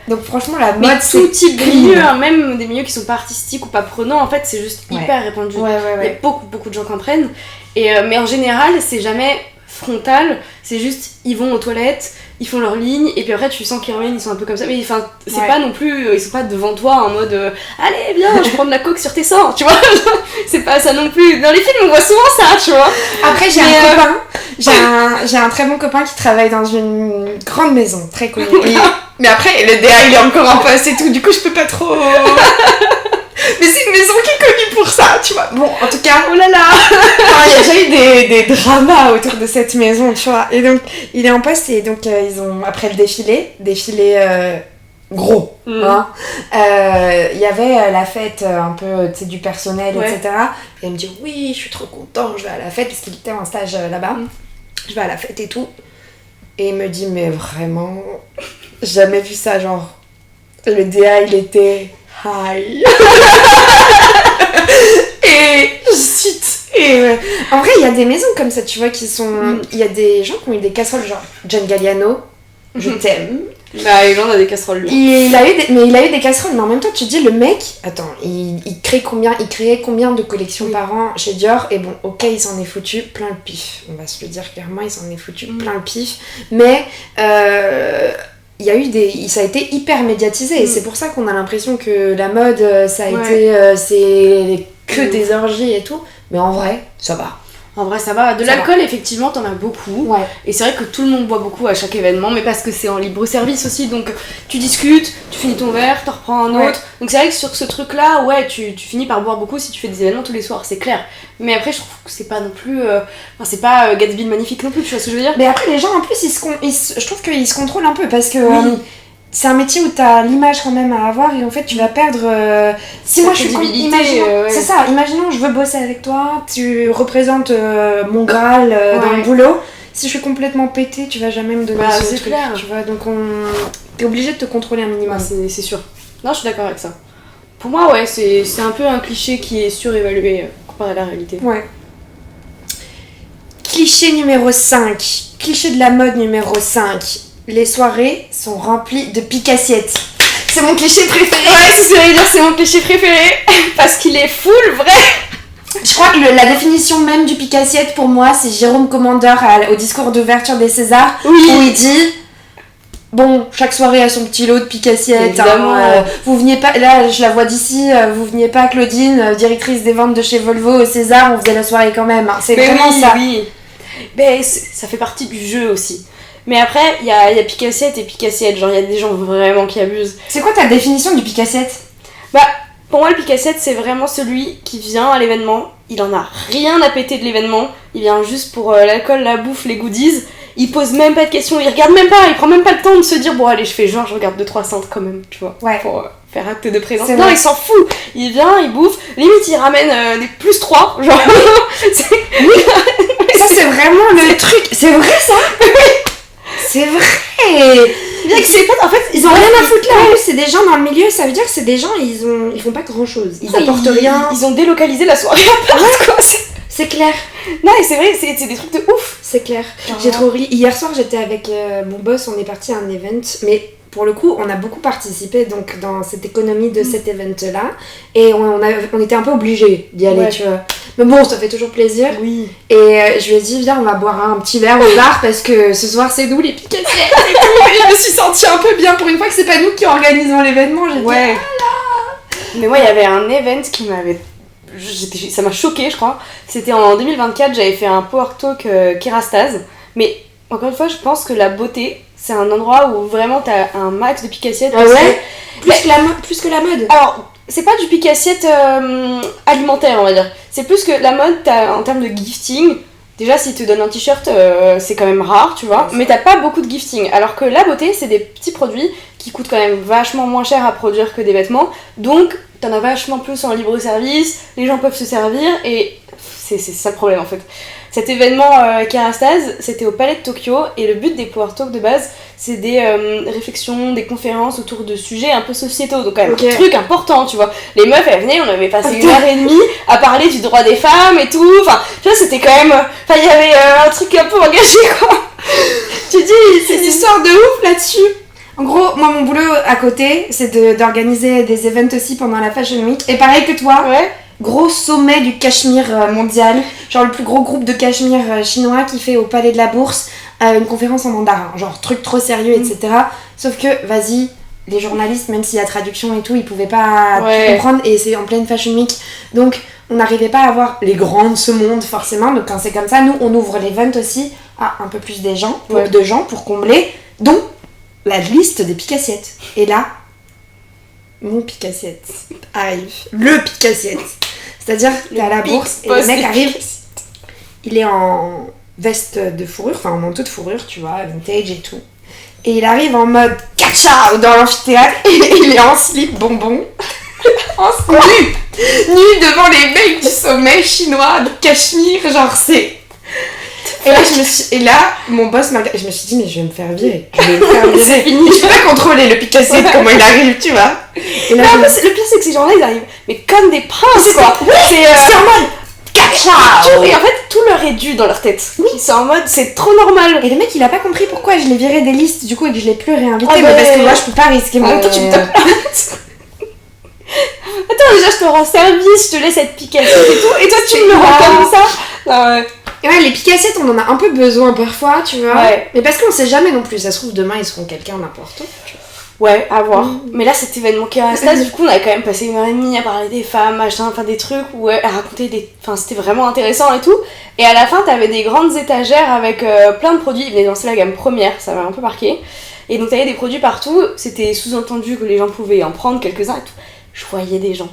Donc franchement la mode c'est tout type de milieux, hein, même des milieux qui sont pas artistiques ou pas prenants, en fait c'est juste hyper répandu. Il y a beaucoup de gens qui en prennent, et mais en général c'est jamais frontal, c'est juste ils vont aux toilettes, ils font leur ligne, et puis après tu sens qu'ils reviennent, ils sont un peu comme ça, mais enfin c'est pas non plus, ils sont pas devant toi en mode allez viens je prends de la coke sur tes seins, tu vois. C'est pas ça non plus, dans les films on voit souvent ça, tu vois. Après j'ai un copain, j'ai un très bon copain qui travaille dans une grande maison très connue, mais après le DA il est encore en poste et tout, du coup je peux pas trop. Mais c'est une maison qui est connue pour ça, tu vois. Bon, en tout cas, oh là là. Il y a déjà eu des dramas autour de cette maison, tu vois. Et donc, il est en poste, et donc ils ont, après le défilé gros, hein. Il y avait la fête un peu, tu sais, du personnel, etc. Et il me dit, oui, je suis trop content, je vais à la fête, parce qu'il était en stage là-bas. Je vais à la fête et tout. Et il me dit, mais vraiment, jamais vu ça, genre, le DA, il était... Hi. Et je cite. Et en vrai, il y a des maisons comme ça, tu vois, qui sont. Il y a des gens qui ont eu des casseroles, genre John Galliano. je t'aime. Bah, les gens ont des casseroles. Il a eu des casseroles, mais en même temps, tu te dis, le mec, attends, il créait combien de collections par an chez Dior? Et bon, ok, il s'en est foutu plein le pif. On va se le dire clairement, il s'en est foutu plein le pif. Mais il y a eu ça a été hyper médiatisé. Et c'est pour ça qu'on a l'impression que la mode, ça a été, c'est que des orgies et tout. Mais en vrai, ça va. En vrai, ça va. De l'alcool, effectivement, t'en as beaucoup. Ouais. Et c'est vrai que tout le monde boit beaucoup à chaque événement, mais parce que c'est en libre service aussi. Donc, tu discutes, tu finis ton verre, t'en reprends un autre. Donc, c'est vrai que sur ce truc-là, ouais, tu finis par boire beaucoup si tu fais des événements tous les soirs, c'est clair. Mais après, je trouve que c'est pas non plus. Enfin, c'est pas Gatsby le Magnifique non plus, tu vois ce que je veux dire? Mais après, les gens, en plus, je trouve qu'ils se contrôlent un peu parce que. C'est un métier où t'as l'image quand même à avoir et en fait tu vas perdre si moi je suis c'est ça, imaginons je veux bosser avec toi, tu représentes mon Graal dans le boulot, si je suis complètement pétée tu vas jamais me donner ce truc, clair. Tu vois, donc t'es obligé de te contrôler un minimum. C'est sûr. Non, je suis d'accord avec ça. Pour moi, ouais, c'est un peu un cliché qui est surévalué comparé à la réalité. Ouais. Cliché numéro 5, cliché de la mode numéro 5. Les soirées sont remplies de pique-assiettes. C'est mon cliché préféré. Ouais, c'est ce que j'allais dire, c'est mon cliché préféré. Parce qu'il est full vrai. Je crois que la définition même du pique-assiette pour moi, c'est Jérôme Commandeur au discours d'ouverture des Césars. Où il dit... Bon, chaque soirée a son petit lot de pique-assiettes. Vous veniez pas... Là, je la vois d'ici. Vous veniez pas, Claudine, directrice des ventes de chez Volvo au César. On faisait la soirée quand même. C'est vraiment ça. Oui. Mais ça fait partie du jeu aussi. Mais après, il y a pique-assiette et pique-assiette, genre il y a des gens vraiment qui abusent. C'est quoi ta définition du pique-assiette? Bah, pour moi, le pique-assiette, c'est vraiment celui qui vient à l'événement, il en a rien à péter de l'événement, il vient juste pour l'alcool, la bouffe, les goodies, il pose même pas de questions, il regarde même pas, il prend même pas le temps de se dire, bon allez, je fais genre, je regarde 2-3 cintres quand même, tu vois, pour faire acte de présence. Non, il s'en fout, il vient, il bouffe, limite il ramène des plus 3, genre... Ça c'est vraiment le truc, c'est vrai ça? C'est vrai. Bien que c'est pas, en fait, ils ont rien à foutre là. C'est des gens dans le milieu, ça veut dire que c'est des gens, ils font pas grand chose. Ils apportent rien. Ils ont délocalisé la soirée à part, quoi. C'est clair. Non, et c'est vrai, c'est des trucs de ouf. C'est clair. J'ai trop ri. Hier soir, j'étais avec mon boss, on est parti à un event, mais pour le coup, on a beaucoup participé donc dans cette économie de cet event-là, et on était un peu obligés d'y aller, tu vois. Mais bon, ça fait toujours plaisir. Oui. Et je lui ai dit, viens, on va boire un petit verre au bar parce que ce soir, c'est nous les pique-assiettes et tout. Et je me suis sentie un peu bien pour une fois que c'est pas nous qui organisons l'événement. J'ai dit, ah là. Mais moi, il y avait un event qui m'avait... Ça m'a choquée, je crois. C'était en 2024, j'avais fait un Power Talk Kérastase. Mais encore une fois, je pense que la beauté, c'est un endroit où vraiment t'as un max de pique-assiettes. Ah ouais plus que la mode. Alors, c'est pas du pique-assiette alimentaire, on va dire. C'est plus que la mode, en termes de gifting, déjà s'ils te donnent un t-shirt, c'est quand même rare, tu vois, mais t'as pas beaucoup de gifting. Alors que la beauté, c'est des petits produits qui coûtent quand même vachement moins cher à produire que des vêtements, donc t'en as vachement plus en libre service, les gens peuvent se servir, et c'est ça le problème en fait. Cet événement Kérastase, c'était au Palais de Tokyo, et le but des Power Talk de base, c'est des réflexions, des conférences autour de sujets un peu sociétaux, donc quand même un truc important, tu vois. Les meufs, elles venaient, on avait passé 1h30 à parler du droit des femmes et tout, enfin, tu vois, c'était quand même... Enfin, il y avait un truc un peu engagé, quoi. Tu dis, c'est une histoire de ouf là-dessus. En gros, moi, mon boulot à côté, c'est d'organiser des events aussi pendant la Fashion Week, et pareil que toi. Ouais. Gros sommet du cachemire mondial, genre le plus gros groupe de cachemire chinois qui fait au Palais de la Bourse une conférence en mandarin, genre truc trop sérieux, etc. Sauf que, vas-y, les journalistes, même s'il y a traduction et tout, ils pouvaient pas tout comprendre, et c'est en pleine Fashion Week. Donc, on n'arrivait pas à avoir les grands de ce monde, forcément. Donc, quand c'est comme ça, nous, on ouvre l'event aussi à un peu plus de gens pour combler, dont la liste des pique-assiettes. Et là, mon pique-assiette arrive. Le pique-assiette. C'est-à-dire, t'es à la bourse et le mec arrive, il est en veste de fourrure, enfin en manteau de fourrure, tu vois, vintage et tout. Et il arrive en mode catch-out dans l'amphithéâtre et il est en slip bonbon, nu devant les mecs du sommet chinois de Cachemire, genre c'est... Et là, mon boss m'a regardé, je me suis dit, mais je vais me faire virer. C'est fini. Je peux pas contrôler le pique-assiette, comment il arrive, tu vois. Et là, le pire, c'est que ces gens-là, ils arrivent, mais comme des princes, quoi. C'est en mode, Et en fait, tout leur est dû dans leur tête. Oui. Ils sont en mode, c'est trop normal. Et le mec, il a pas compris pourquoi je l'ai viré des listes, du coup, et que je l'ai plus réinvité. Ah mais parce que moi, je peux pas risquer mon... Toi, tu me tapes. Attends, déjà, je te rends service, je te laisse être piquette et tout, et toi, tu me le rends comme ça. Non, ouais. Et ouais, les picacettes, on en a un peu besoin parfois, tu vois. Ouais. Mais parce qu'on sait jamais non plus. Ça se trouve, demain, ils seront quelqu'un n'importe où. Ouais, à voir. Mais là, cet événement Kerastase, du coup, on avait quand même passé 1h30 à parler des femmes, machin, enfin des trucs, à raconter des... Enfin, c'était vraiment intéressant et tout. Et à la fin, t'avais des grandes étagères avec plein de produits. Ils venaient lancer la gamme première, ça m'a un peu marqué. Et donc, t'avais des produits partout. C'était sous-entendu que les gens pouvaient en prendre quelques-uns et tout. Je voyais des gens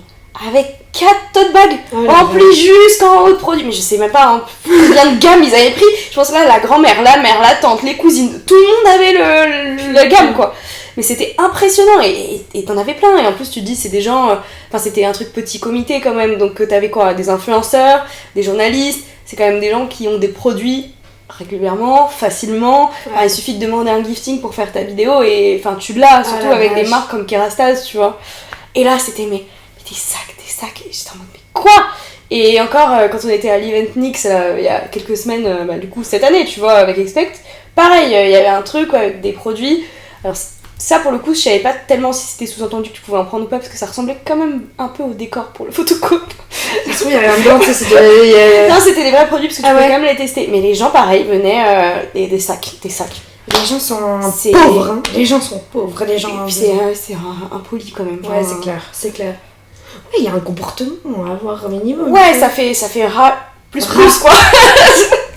avec 4 tote bags remplis jusqu'en haut de produits. Mais je sais même pas combien de gamme ils avaient pris. Je pense là, la grand-mère, la mère, la tante, les cousines, tout le monde avait la gamme, quoi. Mais c'était impressionnant et t'en avais plein. Et en plus, tu te dis, c'est des gens... Enfin, c'était un truc petit comité quand même. Donc, t'avais quoi ? Des influenceurs, des journalistes. C'est quand même des gens qui ont des produits régulièrement, facilement. Ouais. Enfin, il suffit de demander un gifting pour faire ta vidéo et enfin, tu l'as, surtout avec des marques comme Kerastase, tu vois. Et là, c'était mais des sacs. Et j'étais en mode, mais quoi ? Et encore, quand on était à l'Event Nix il y a quelques semaines, du coup, cette année, tu vois, avec Expect, pareil, il y avait un truc avec des produits. Alors, ça, pour le coup, je savais pas tellement si c'était sous-entendu que tu pouvais en prendre ou pas, parce que ça ressemblait quand même un peu au décor pour le photocall. Il y avait un blanc, tu sais, c'était... Non, c'était des vrais produits, parce que tu pouvais quand même les tester. Mais les gens, pareil, venaient des sacs. Les gens sont pauvres, hein. Les gens sont pauvres, les gens... C'est impoli quand même. Ouais, c'est clair. Ouais, il y a un comportement à avoir un minimum. Ouais, ça fait rat plus quoi.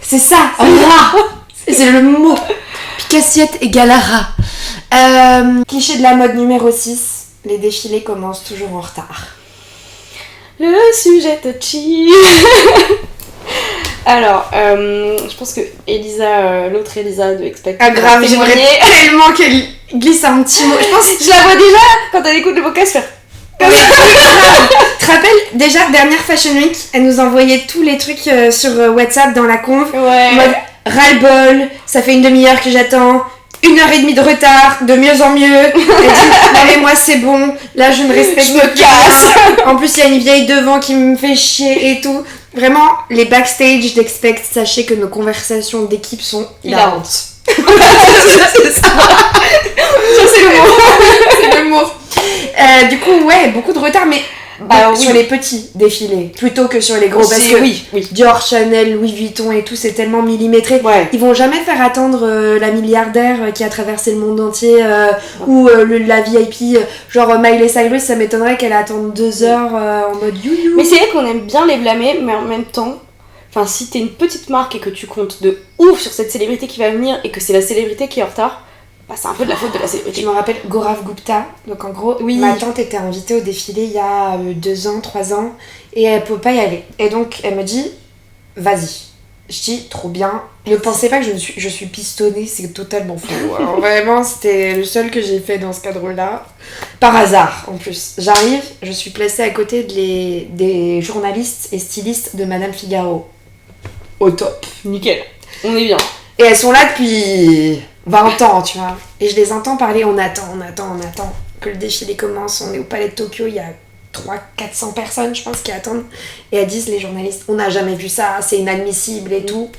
C'est ça, rat. C'est le mot. Picassiette égale à rat. Cliché de la mode numéro 6, les défilés commencent toujours en retard. Le sujet touchy. Alors, je pense que Elisa, l'autre Elisa de Expect. Ah grave, j'aimerais tellement qu'elle glisse un petit mot. Je pense que je la vois déjà quand elle écoute le podcast faire. Tu te rappelles, déjà, dernière Fashion Week, elle nous envoyait tous les trucs sur WhatsApp dans la conf. Ouais. En mode, ras-le-bol, ça fait une demi-heure que j'attends. 1h30 de retard, de mieux en mieux. Elle dit, non mais moi c'est bon, là je me respecte. Je me casse. En plus il y a une vieille devant qui me fait chier et tout. Vraiment, les backstage d'Expect, sachez que nos conversations d'équipe sont hilarantes. C'est ça. Ça c'est le mot. C'est le mot. Du coup, ouais, beaucoup de retard, mais sur les petits défilés plutôt que sur les gros, parce que oui. Dior, Chanel, Louis Vuitton et tout, c'est tellement millimétré. Ouais. Ils vont jamais faire attendre la milliardaire qui a traversé le monde entier ou la VIP, genre Miley Cyrus, ça m'étonnerait qu'elle attende 2 heures en mode you. Mais c'est vrai qu'on aime bien les blâmer, mais en même temps, enfin, si t'es une petite marque et que tu comptes de ouf sur cette célébrité qui va venir et que c'est la célébrité qui est en retard, bah, c'est un peu de la faute de la célébrité. Je me rappelle Gaurav Gupta, donc en gros, ma tante était invitée au défilé il y a 2 ans, 3 ans, et elle peut pas y aller. Et donc elle me dit, vas-y. Je dis, trop bien. Ne pensez pas que je suis pistonnée, c'est totalement faux. Alors, vraiment, c'était le seul que j'ai fait dans ce cadre-là. Par hasard, en plus. J'arrive, je suis placée à côté des journalistes et stylistes de Madame Figaro. Au top. Nickel. On est bien. Et elles sont là depuis 20 ans, tu vois. Et je les entends parler, on attend que le défilé commence. On est au Palais de Tokyo, il y a 300-400 personnes, je pense, qui attendent. Et elles disent, les journalistes, on n'a jamais vu ça, c'est inadmissible et tout.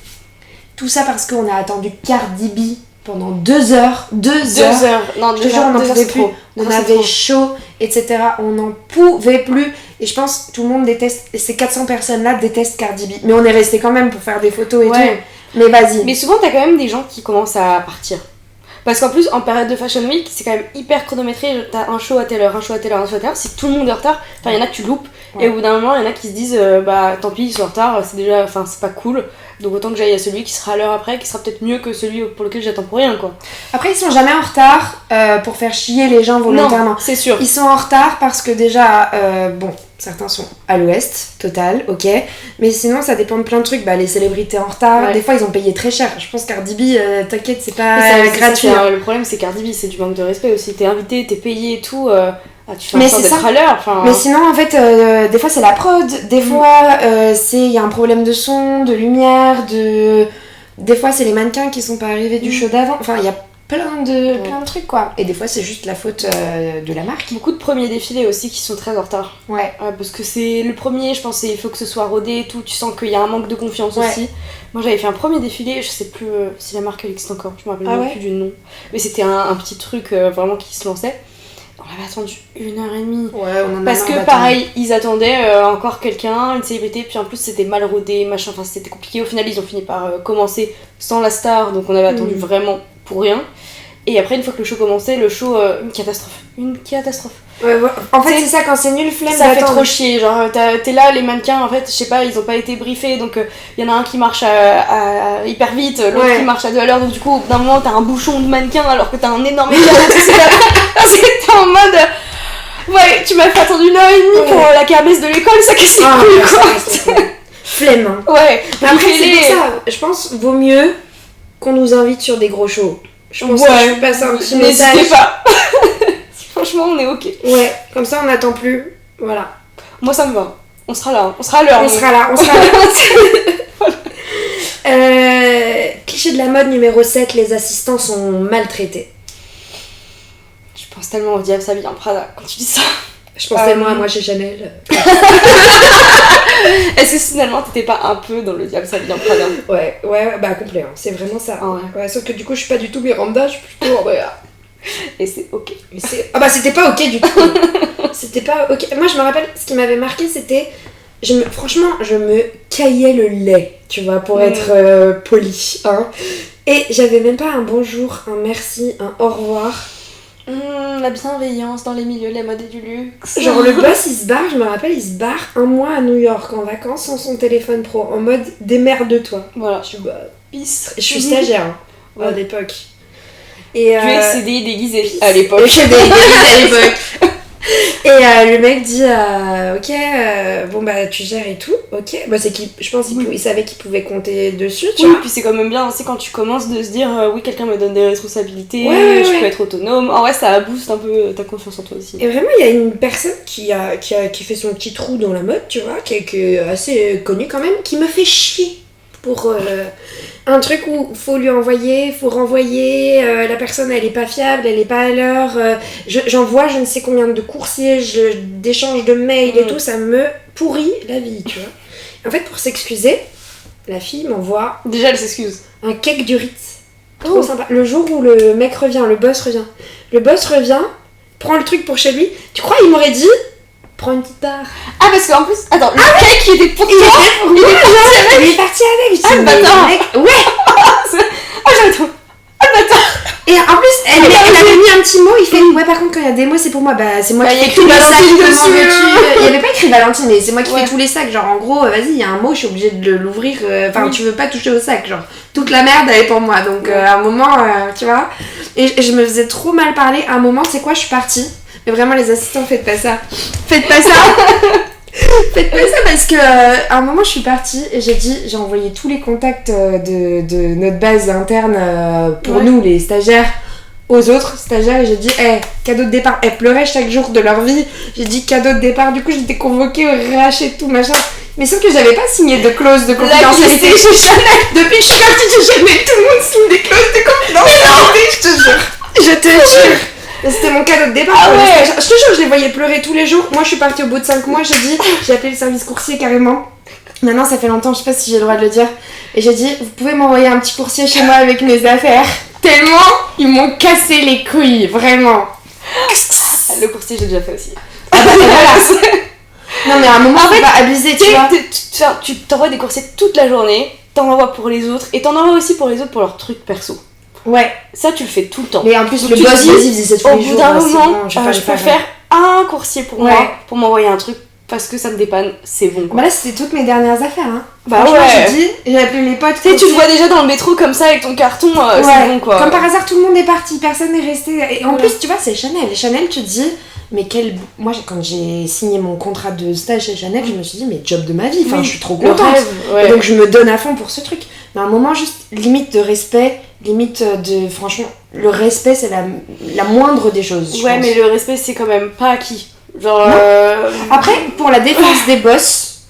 Tout ça parce qu'on a attendu Cardi B pendant 2 heures. 2 heures. Non, je te jure, on n'en pouvait plus. On avait chaud, etc. On n'en pouvait plus. Et je pense que tout le monde déteste, et ces 400 personnes-là détestent Cardi B. Mais on est resté quand même pour faire des photos et tout. Mais vas-y. Mais souvent, t'as quand même des gens qui commencent à partir. Parce qu'en plus, en période de Fashion Week, c'est quand même hyper chronométré. T'as un show à telle heure, un show à telle heure, un show à telle heure. Si tout le monde est en retard, enfin, il y en a que tu loupes. Ouais. Et au bout d'un moment, il y en a qui se disent, bah tant pis, ils sont en retard, c'est déjà, enfin, c'est pas cool. Donc autant que j'aille à celui qui sera à l'heure après, qui sera peut-être mieux que celui pour lequel j'attends pour rien, quoi. Après, ils sont jamais en retard pour faire chier les gens volontairement. Non, c'est sûr. Ils sont en retard parce que déjà, certains sont à l'ouest, total, ok. Mais sinon, ça dépend de plein de trucs. Bah, les célébrités en retard, des fois, ils ont payé très cher. Je pense Cardi B, t'inquiète, c'est pas gratuit. Le problème, c'est Cardi B, c'est du manque de respect aussi. T'es invité, t'es payé et tout. Tu fais en sorte d'être à l'heure. Mais sinon, en fait, des fois, c'est la prod. Des fois, il y a un problème de son, de lumière, Des fois, c'est les mannequins qui sont pas arrivés du show d'avant. Enfin, il y a plein de trucs quoi. Et des fois c'est juste la faute de la marque. Beaucoup de premiers défilés aussi qui sont très en retard. Ouais. Parce que c'est le premier, je pense, il faut que ce soit rodé et tout, tu sens qu'il y a un manque de confiance aussi. Moi j'avais fait un premier défilé, je sais plus si la marque elle existe encore, je me rappelle même plus du nom. Mais c'était un petit truc vraiment qui se lançait. On avait attendu 1h30. Ouais, on en a parce que pareil, ils attendaient encore quelqu'un, une célébrité, puis en plus c'était mal rodé, machin, enfin c'était compliqué. Au final, ils ont fini par commencer sans la star, donc on avait attendu vraiment pour rien. Et après, une fois que le show commençait, une catastrophe. Ouais, en fait, c'est ça, quand c'est nul, flemme ça fait trop chier. Genre, t'es là, les mannequins, en fait, je sais pas, ils ont pas été briefés, donc y en a un qui marche à hyper vite, l'autre qui marche à 2 à l'heure, donc du coup, d'un moment, t'as un bouchon de mannequin alors que t'as un énorme écart. C'était en mode. Ouais, tu m'as fait attendre 1h30 pour la kermesse de l'école, ça casse les couilles, quoi. Flemme. Hein. Ouais, après, c'est pour ça, je pense, vaut mieux qu'on nous invite sur des gros shows. Je pense que je passe un petit message. N'hésitez pas. Franchement, on est ok. Ouais, comme ça on n'attend plus. Voilà. Moi ça me va. On sera là. On sera à l'heure. On sera là. Cliché de la mode numéro 7, les assistants sont maltraités. Je pense tellement au diable s'habille en Prada quand tu dis ça. Je pense tellement à moi chez Chanel. Est-ce que finalement t'étais pas un peu dans le diable s'habille en Prada? Ouais, bah complet, hein. C'est vraiment ça. Ouais, sauf que du coup je suis pas du tout Miranda, je suis plutôt Et c'est ok. Ah bah c'était pas ok du tout. C'était pas ok. Moi je me rappelle, ce qui m'avait marqué c'était... Franchement, je me caillais le lait, tu vois, pour être poli. Hein. Et j'avais même pas un bonjour, un merci, un au revoir. La bienveillance dans les milieux de la mode et du luxe. Genre le boss il se barre, je me rappelle, il se barre un mois à New York en vacances sans son téléphone pro, en mode démerde-toi. Voilà. Je suis stagiaire à l'époque. Et tu es CDI déguisé à l'époque. Je suis CDI déguisé à l'époque. Et le mec dit ok, bon bah tu gères et tout, ok. Bah, je pense qu'il savait qu'il pouvait compter dessus, tu vois. Puis c'est quand même bien aussi quand tu commences de se dire oui, quelqu'un me donne des responsabilités, je peux être autonome. En vrai, ça booste un peu ta confiance en toi aussi. Et vraiment, il y a une personne qui fait son petit trou dans la mode, tu vois, qui est assez connue quand même, qui me fait chier pour un truc où faut lui envoyer, faut renvoyer, la personne elle est pas fiable, elle est pas à l'heure, j'envoie je ne sais combien de coursiers, d'échanges de mails et tout, ça me pourrit la vie, tu vois. En fait, pour s'excuser, la fille m'envoie... Déjà, elle s'excuse. Un cake du Ritz. Trop sympa. Le jour où le mec revient, le boss revient, prend le truc pour chez lui, tu crois il m'aurait dit... Prends une petite part. Ah, parce qu'en plus, attends, le cake qui était pour toi, il est parti avec. Ah, le bâtard. Ouais. J'attends. Ah, le bâtard. Et en plus, elle avait mis un petit mot, il fait ouais, par contre, quand il y a des mots, c'est pour moi. Bah, c'est moi qui fais tous les sacs dessus. Il y avait pas écrit Valentine, mais c'est moi qui fais tous les sacs. Genre, en gros, vas-y, il y a un mot, je suis obligée de l'ouvrir. Enfin, tu veux pas toucher au sac. Genre, toute la merde, elle est pour moi. Donc, à un moment, tu vois. Et je me faisais trop mal parler. À un moment, c'est quoi, je suis partie. Mais vraiment, les assistants, faites pas ça. Faites pas ça. Faites pas ça parce que à un moment, je suis partie et j'ai envoyé tous les contacts de notre base interne pour nous, les stagiaires, aux autres stagiaires. Et j'ai dit, cadeau de départ. Elles pleuraient chaque jour de leur vie. J'ai dit cadeau de départ. Du coup, j'étais convoquée au RH et tout, machin. Mais sauf que j'avais pas signé de clause de confidentialité chez Chanel. Depuis que je suis partie de Chanel, tout le monde signe des clauses de confidentialité, je te jure. Je te jure. C'était mon cadeau de départ. Je te jure, je les voyais pleurer tous les jours. Moi, je suis partie au bout de 5 mois. J'ai appelé le service coursier carrément. Maintenant, ça fait longtemps, je sais pas si j'ai le droit de le dire. Et j'ai dit, vous pouvez m'envoyer un petit coursier chez moi avec mes affaires. Tellement, ils m'ont cassé les couilles, vraiment. Le coursier, j'ai déjà fait aussi. Ah bah, voilà. Non, mais à un moment, en fait, pas abuser, tu vois. Tu t'envoies des coursiers toute la journée, t'en envoies pour les autres, et t'en envoies aussi pour les autres pour leurs trucs perso. Ouais. Ça, tu le fais tout le temps. Mais en plus, le boss, il disait tous les jours. Au bout d'un moment, je peux faire un coursier pour moi, pour m'envoyer un truc, parce que ça me dépanne, c'est bon, quoi. Bah là, c'était toutes mes dernières affaires, hein. Bah ouais. J'ai appelé mes potes. Tu sais, tu te vois déjà dans le métro comme ça avec ton carton, c'est bon, quoi. Comme par hasard, tout le monde est parti, personne n'est resté. Et en plus, tu vois, c'est Chanel. Chanel, tu te dis, mais quel... Moi, quand j'ai signé mon contrat de stage chez Chanel, je me suis dit, mais job de ma vie. Enfin, je suis trop contente. Et donc, je me donne à fond pour ce truc. Mais à un moment, juste limite de respect, limite de... Franchement, le respect, c'est la moindre des choses. Ouais, mais le respect, c'est quand même pas acquis. Genre... Après, pour la défense des boss,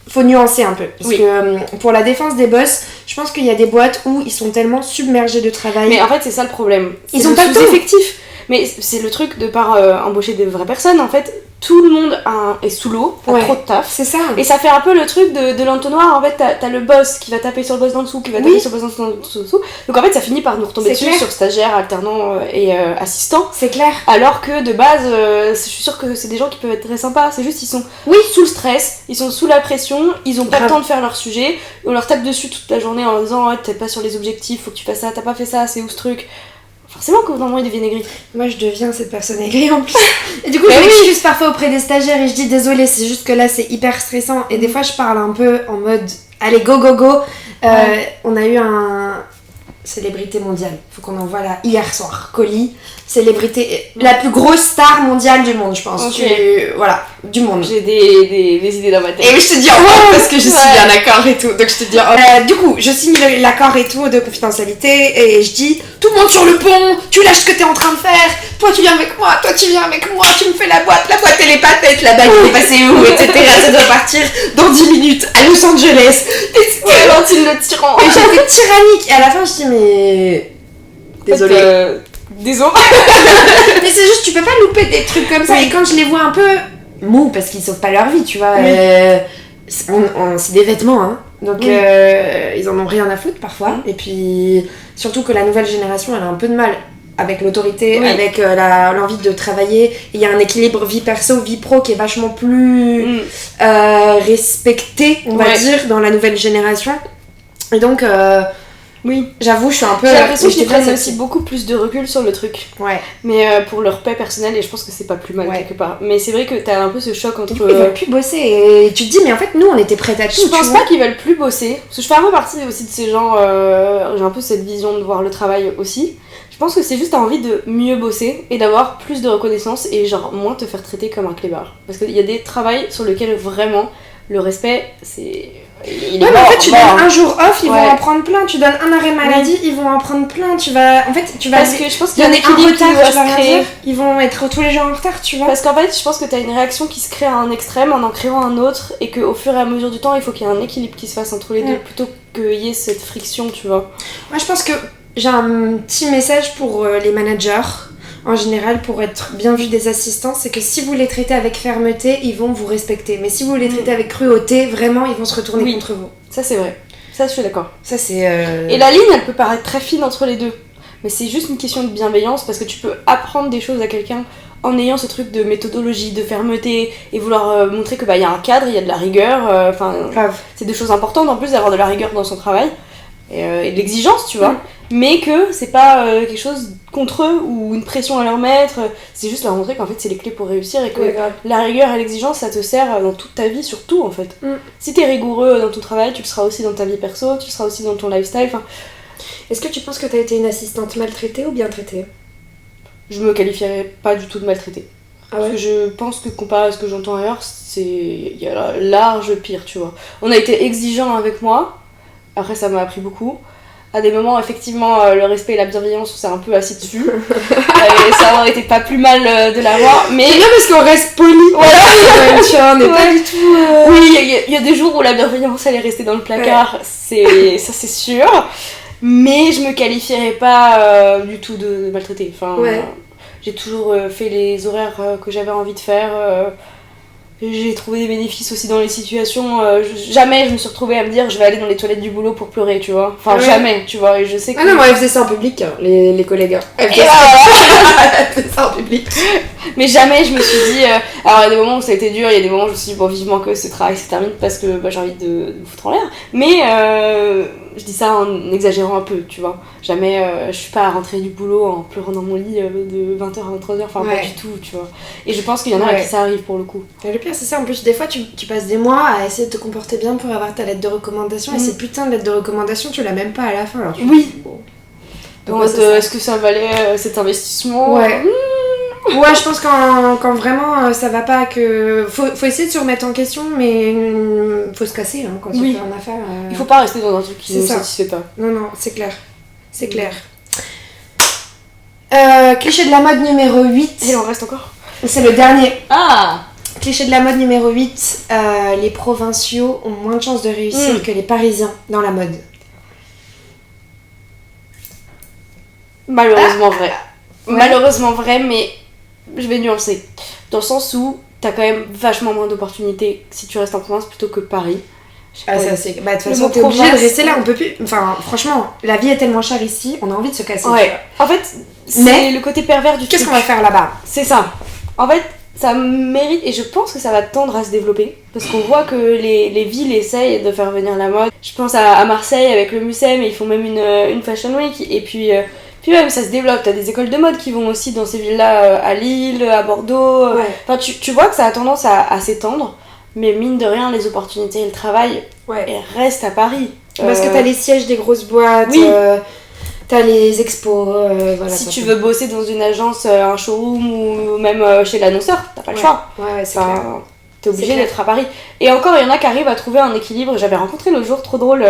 faut nuancer un peu. Parce Oui. que pour la défense des boss, je pense qu'il y a des boîtes où ils sont tellement submergés de travail. Mais en fait, c'est ça le problème. Ils C'est ont le pas le temps. sous-effectif. Mais c'est le truc de par embaucher des vraies personnes, en fait, tout le monde est sous l'eau, a Ouais. trop de taf. C'est ça. Et ça fait un peu le truc de l'entonnoir, en fait, t'as le boss qui va taper sur le boss d'en dessous, qui va taper Oui. sur le boss d'en dessous. Donc en fait, ça finit par nous retomber C'est dessus clair. sur stagiaires, alternants et assistants. C'est clair. Alors que de base, je suis sûre que c'est des gens qui peuvent être très sympas. C'est juste ils sont Oui. sous le stress, ils sont sous la pression, ils ont pas le Grave. temps de faire leur sujet. On leur tape dessus toute la journée en disant ouais, t'es pas sur les objectifs, faut que tu fasses ça, t'as pas fait ça, c'est où ce truc. Forcément qu'au bout d'un moment ils deviennent aigris. Moi, je deviens cette personne aigrie en plus. Et du coup, Mais je oui. m'excuse parfois auprès des stagiaires et je dis désolé, c'est juste que là, c'est hyper stressant. Et des fois, je parle un peu en mode allez, go, go, go. On a eu un célébrité mondiale. Faut qu'on envoie là hier soir. Colis, célébrité, la plus grosse star mondiale du monde, je pense. Ok. Voilà, du monde. J'ai des idées dans ma tête. Et je te dis au revoir parce que je signe Ouais. un accord et tout. Donc je te dis du coup, je signe l'accord et tout de confidentialité et je dis tout le monde sur le pont, tu lâches ce que t'es en train de faire, toi tu viens avec moi, toi tu viens avec moi, tu me fais la boîte elle est pas faite, la bague elle est passée où, etc. Ça doit partir dans 10 minutes à Los Angeles. Ouais, Valentine le tyran. Et j'étais tyrannique et à la fin je dis mais... Désolée. Désolé. Mais c'est juste, tu peux pas louper des trucs comme ça. Oui. Et quand je les vois un peu mous, parce qu'ils sauvent pas leur vie, tu vois, Oui. c'est des vêtements, hein. Donc Oui. ils en ont rien à foutre parfois. Et puis surtout que la nouvelle génération, elle a un peu de mal avec l'autorité, Oui. avec l'envie de travailler. Il y a un équilibre vie perso, vie pro qui est vachement plus respecté, on va Ouais. dire, dans la nouvelle génération. Et donc, Oui. j'avoue, je suis un peu... J'ai l'impression qu'ils j'étais prennent très aussi beaucoup plus de recul sur le truc. Ouais. Mais pour leur paix personnelle, et je pense que c'est pas plus mal Ouais. quelque part. Mais c'est vrai que t'as un peu ce choc entre. Du coup, ils veulent plus bosser et tu te dis mais en fait nous on était prêts à tout. Je pense pas qu'ils veulent plus bosser. Parce que je fais un peu partie aussi de ces gens. J'ai un peu cette vision de voir le travail aussi. Je pense que c'est juste t'as envie de mieux bosser et d'avoir plus de reconnaissance et genre moins te faire traiter comme un clébard. Parce qu'il y a des travails sur lesquels vraiment le respect c'est. Il est Ouais, mais en mort, fait, tu mort, donnes hein. un jour off, ils Ouais. vont en prendre plein. Tu donnes un arrêt maladie, ils vont en prendre plein. Tu vas Parce que je pense qu'il y a un donner un équilibre qui retard, doit tu vas se rien créer. dire. Ils vont être tous les jours en retard, tu vois. Parce qu'en fait, je pense que t'as une réaction qui se crée à un extrême en créant un autre et qu'au fur et à mesure du temps, il faut qu'il y ait un équilibre qui se fasse entre les deux plutôt qu'il y ait cette friction, tu vois. Moi, je pense que j'ai un petit message pour les managers. En général, pour être bien vu des assistants, c'est que si vous les traitez avec fermeté, ils vont vous respecter. Mais si vous les traitez avec cruauté, vraiment, ils vont se retourner Oui. contre vous. Ça, c'est vrai. Ça, je suis d'accord. Ça, c'est... Et la ligne, elle peut paraître très fine entre les deux. Mais c'est juste une question de bienveillance parce que tu peux apprendre des choses à quelqu'un en ayant ce truc de méthodologie, de fermeté et vouloir montrer que bah, y a un cadre, il y a de la rigueur. Enfin, grave. c'est des choses importantes en plus d'avoir de la rigueur dans son travail et de l'exigence, tu vois. Mais que c'est pas quelque chose contre eux ou une pression à leur mettre, c'est juste leur montrer qu'en fait c'est les clés pour réussir et que Ouais, grave. la rigueur et l'exigence ça te sert dans toute ta vie, surtout en fait. Si t'es rigoureux dans ton travail, tu le seras aussi dans ta vie perso, tu le seras aussi dans ton lifestyle. Enfin, Est-ce que tu penses que t'as été une assistante maltraitée ou bien traitée? je me qualifierais pas du tout de maltraitée. Ah Parce que je pense que comparé à ce que j'entends ailleurs, il y a large pire, tu vois. On a été exigeants avec moi, après ça m'a appris beaucoup. À des moments, effectivement, le respect et la bienveillance, on s'est un peu assis dessus. Et ça aurait été pas plus mal de l'avoir, mais... C'est bien parce qu'on reste poli. Voilà. Tu vois, on n'est pas Ouais. du tout... Oui, il y a des jours où la bienveillance, elle est restée dans le placard, ça c'est sûr. Mais je me qualifierais pas du tout de maltraitée. Enfin, Ouais. j'ai toujours fait les horaires que j'avais envie de faire. J'ai trouvé des bénéfices aussi dans les situations. Jamais je me suis retrouvée à me dire je vais aller dans les toilettes du boulot pour pleurer, tu vois. Enfin, Ouais. jamais, tu vois. Et je sais que. Ah non, moi, elle faisait ça en public, hein, les collègues. Hein. Elle Et faisait voilà. elle faisait ça en public. Mais jamais je me suis dit. Alors, il y a des moments où ça a été dur, il y a des moments où je me suis dit bon, vivement que ce travail se termine parce que bah, j'ai envie de me foutre en l'air. Mais je dis ça en exagérant un peu, tu vois. Jamais je suis pas à rentrer du boulot en pleurant dans mon lit de 20h à 23h, enfin Ouais. pas du tout, tu vois. Et je pense qu'il y en a à Ouais. qui ça arrive pour le coup. Et le pire, c'est ça. En plus, des fois, tu passes des mois à essayer de te comporter bien pour avoir ta lettre de recommandation. Et cette putain de lettre de recommandation, tu l'as même pas à la fin. Alors, tu Oui. bon. Donc, ouais, c'est ça. est-ce que ça valait cet investissement? Ouais. Ouais, je pense quand vraiment ça va pas, que faut essayer de se remettre en question, mais faut se casser hein, quand tu Oui. fais un affaire. Il faut pas rester dans un truc qui C'est ne ça. satisfait pas. Non, non, c'est clair. C'est clair. Cliché de la mode numéro 8. Et il en reste encore? C'est le dernier. Ah! Cliché de la mode numéro 8, les provinciaux ont moins de chances de réussir que les Parisiens dans la mode. Malheureusement vrai. Ouais. Malheureusement vrai, mais je vais nuancer. Dans le sens où t'as quand même vachement moins d'opportunités si tu restes en province plutôt que Paris. Ah, ça c'est. Bah, de toute façon, t'es obligé de rester là, on peut plus. Enfin, franchement, la vie est tellement chère ici, on a envie de se casser. Ouais. En fait, c'est le côté pervers du truc. Qu'est-ce qu'on va faire là-bas ? C'est ça. En fait, ça mérite, et je pense que ça va tendre à se développer, parce qu'on voit que les villes essayent de faire venir la mode. Je pense à Marseille avec le Mucem, et ils font même une Fashion Week, et puis même ça se développe. T'as des écoles de mode qui vont aussi dans ces villes-là, à Lille, à Bordeaux. Ouais. Enfin, tu vois que ça a tendance à s'étendre, mais mine de rien, les opportunités et le travail elles restent à Paris. Parce que t'as les sièges des grosses boîtes. Oui. T'as les expos, voilà. Si tu veux bosser dans une agence, un showroom ou même chez l'annonceur, t'as pas le choix. Ouais, c'est clair. T'es obligé d'être à Paris. Et encore, il y en a qui arrivent à trouver un équilibre. J'avais rencontré l'autre jour, trop drôle,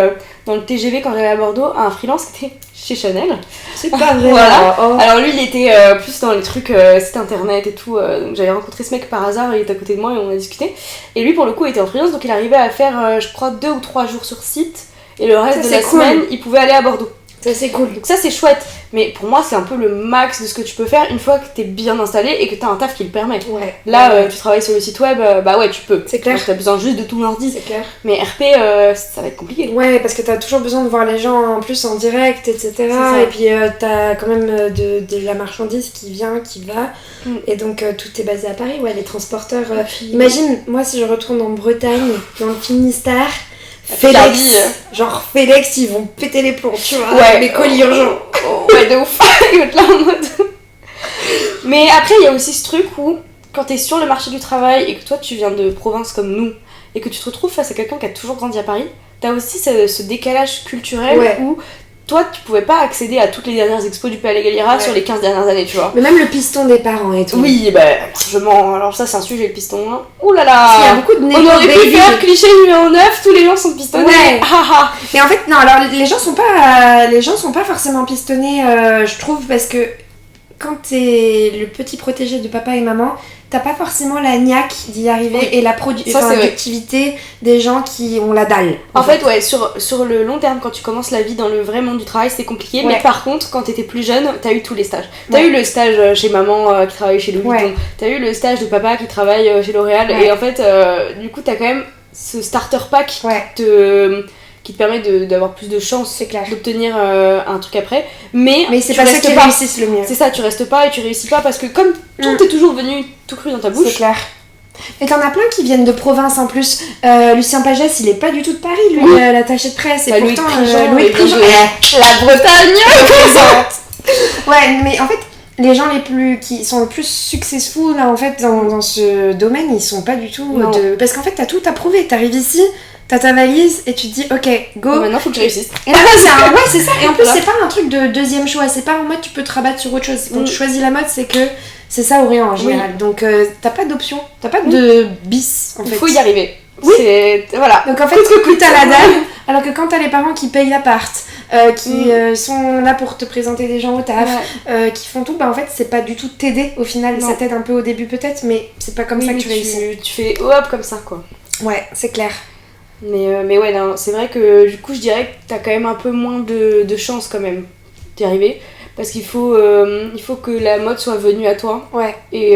dans le TGV quand j'allais à Bordeaux, un freelance qui était chez Chanel. C'est pas vrai. Voilà. Alors lui, il était plus dans les trucs site internet et tout. Donc j'avais rencontré ce mec par hasard, il était à côté de moi et on a discuté. Et lui, pour le coup, il était en freelance, donc il arrivait à faire, je crois, 2 ou 3 jours sur site. Et le reste de la semaine, il pouvait aller à Bordeaux. Ça c'est cool. Donc ça c'est chouette, mais pour moi c'est un peu le max de ce que tu peux faire une fois que t'es bien installé et que t'as un taf qui le permet. Ouais. Là tu travailles sur le site web, bah ouais tu peux. C'est clair. Donc, t'as besoin juste de ton ordi. C'est clair. Mais RP ça va être compliqué. Ouais, parce que t'as toujours besoin de voir les gens en plus en direct, etc. Et puis t'as quand même de la marchandise qui vient, qui va. Et donc tout est basé à Paris. Ouais, les transporteurs. Imagine, moi si je retourne en Bretagne, dans le Finistère. Félix, ils vont péter les plombs, tu vois, avec les colis urgents. Ouais, de ouf. Ils vont être là en mode. Mais après, il y a aussi ce truc où, quand t'es sur le marché du travail et que toi tu viens de province comme nous, et que tu te retrouves face à quelqu'un qui a toujours grandi à Paris, t'as aussi ce décalage culturel où toi tu pouvais pas accéder à toutes les dernières expos du Palais Galliera sur les 15 dernières années, tu vois. Mais même le piston des parents et tout. Oui, bah, largement. Alors ça, c'est un sujet, le piston. Hein. Ouh là là. Il y a beaucoup de on aurait pu faire cliché numéro 9, tous les gens sont pistonnés. Ouais. Mais en fait, non, alors les gens sont pas forcément pistonnés, je trouve, parce que quand t'es le petit protégé de papa et maman, t'as pas forcément la niaque d'y arriver et la productivité des gens qui ont la dalle. En fait, ouais, sur le long terme, quand tu commences la vie dans le vrai monde du travail, c'est compliqué. Mais par contre, quand t'étais plus jeune, t'as eu tous les stages. T'as eu le stage chez maman qui travaille chez Louis Vuitton. T'as eu le stage de papa qui travaille chez L'Oréal. Et en fait, du coup, t'as quand même ce starter pack qui te permet d'avoir plus de chances d'obtenir un truc après. Mais c'est pas ça qui réussissent le mieux. C'est ça, tu restes pas et tu réussis pas parce que comme tout est toujours venu tout cru dans ta bouche. C'est clair. Et t'en as plein qui viennent de province en plus. Lucien Pagès, il est pas du tout de Paris, lui, l'attaché de presse. Et pourtant, Louis Prigent, la Bretagne. Ouais, mais en fait, les gens qui sont le plus successful là, en fait, dans ce domaine, ils sont pas du tout parce qu'en fait, t'as tout à prouver. T'arrives ici, t'as ta valise et tu te dis ok, go. Maintenant faut que tu réussisses. Et là, c'est ça. Et en plus, c'est pas un truc de deuxième choix. C'est pas en mode tu peux te rabattre sur autre chose. Quand tu choisis la mode, c'est que c'est ça ou rien en général. Donc t'as pas d'option, t'as pas de bis en fait. Il faut y arriver. Oui. Voilà. Donc en fait, plus t'as la dalle, alors que quand t'as les parents qui payent l'appart, qui sont là pour te présenter des gens au taf, qui font tout, bah en fait c'est pas du tout t'aider au final. Ça t'aide un peu au début peut-être, mais c'est pas comme ça que tu réussis. Tu fais hop comme ça quoi. Ouais, c'est clair. Mais ouais, non, c'est vrai que du coup je dirais que t'as quand même un peu moins de chance quand même d'y arriver. Parce qu'il faut que la mode soit venue à toi et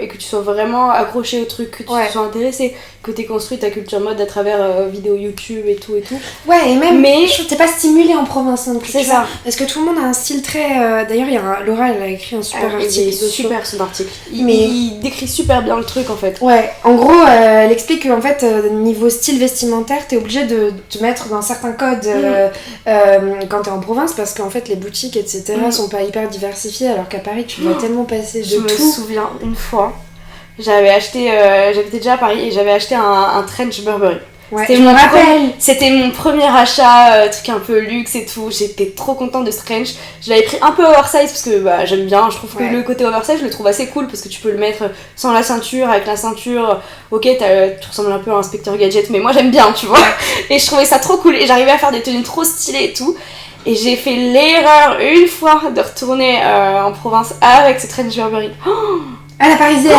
que tu sois vraiment accroché au truc, que tu sois intéressé, que tu aies construit ta culture mode à travers vidéos YouTube et tout. Ouais, et même, je trouve que t'es pas stimulé en province non plus. C'est ça. Parce que tout le monde a un style très... D'ailleurs, il y a Laura, elle a écrit un super article. Il est super son article. Il décrit super bien le truc en fait. Ouais, en gros, elle explique qu'en fait, niveau style vestimentaire, t'es obligé de te mettre dans certains codes quand t'es en province, parce qu'en fait, les boutiques, etc. sont pas hyper diversifiées, alors qu'à Paris, tu vas tellement passer de tout. Je me souviens une fois, j'habitais déjà à Paris et j'avais acheté un trench Burberry. Ouais, c'était mon premier achat, truc un peu luxe et tout. J'étais trop contente de ce trench. Je l'avais pris un peu oversize parce que j'aime bien. Je trouve que le côté oversize, je le trouve assez cool parce que tu peux le mettre sans la ceinture, avec la ceinture. Ok, tu ressembles un peu à un inspecteur gadget, mais moi j'aime bien, tu vois. Et je trouvais ça trop cool et j'arrivais à faire des tenues trop stylées et tout. Et j'ai fait l'erreur une fois de retourner en province avec ce trench Burberry. Ah, la parisienne.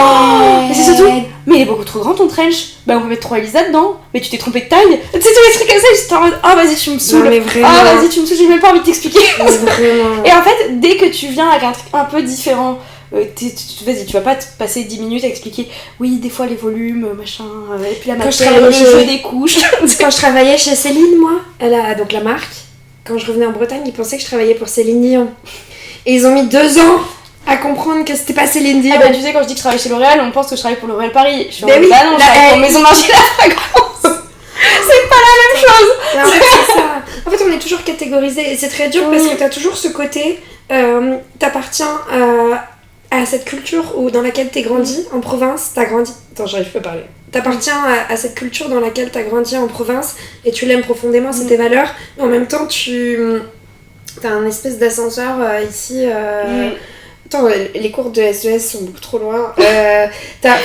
Mais c'est surtout, mais il est beaucoup trop grand ton trench. Bah on peut mettre 3 Elisa dedans. Mais tu t'es trompé de taille. Tu sais, tous les trucs comme ça, j'étais en mode, oh vas-y, tu me saoules. Non, mais vraiment. Ah vas-y, tu me saoules, j'ai même pas envie de t'expliquer. Mais vraiment. Et en fait, dès que tu viens avec un truc un peu différent, vas-y, tu vas pas te passer 10 minutes à expliquer, oui, des fois les volumes, machin, et puis la matière, le jeu des couches. Quand je travaillais chez Céline, moi, elle a donc la marque, quand je revenais en Bretagne, ils pensaient que je travaillais pour Céline Dion. Et ils ont mis 2 ans à comprendre que c'était pas Céline Dion. Ah bah tu sais, quand je dis que je travaille chez L'Oréal, on pense que je travaille pour L'Oréal Paris. Je suis Mais en oui, bah non, je travaille pour Maison Margiela Fragrance. C'est pas la même chose. Mais en fait, c'est ça. En fait, on est toujours catégorisé et c'est très dur parce que t'as toujours ce côté, t'appartiens à cette culture dans laquelle t'es grandi en province, t'as grandi. Attends, j'arrive pas à parler. T'appartiens à cette culture dans laquelle t'as grandi en province et tu l'aimes profondément, c'est tes valeurs. Mais en même temps, t'as un espèce d'ascenseur ici. Attends, les cours de SES sont beaucoup trop loin.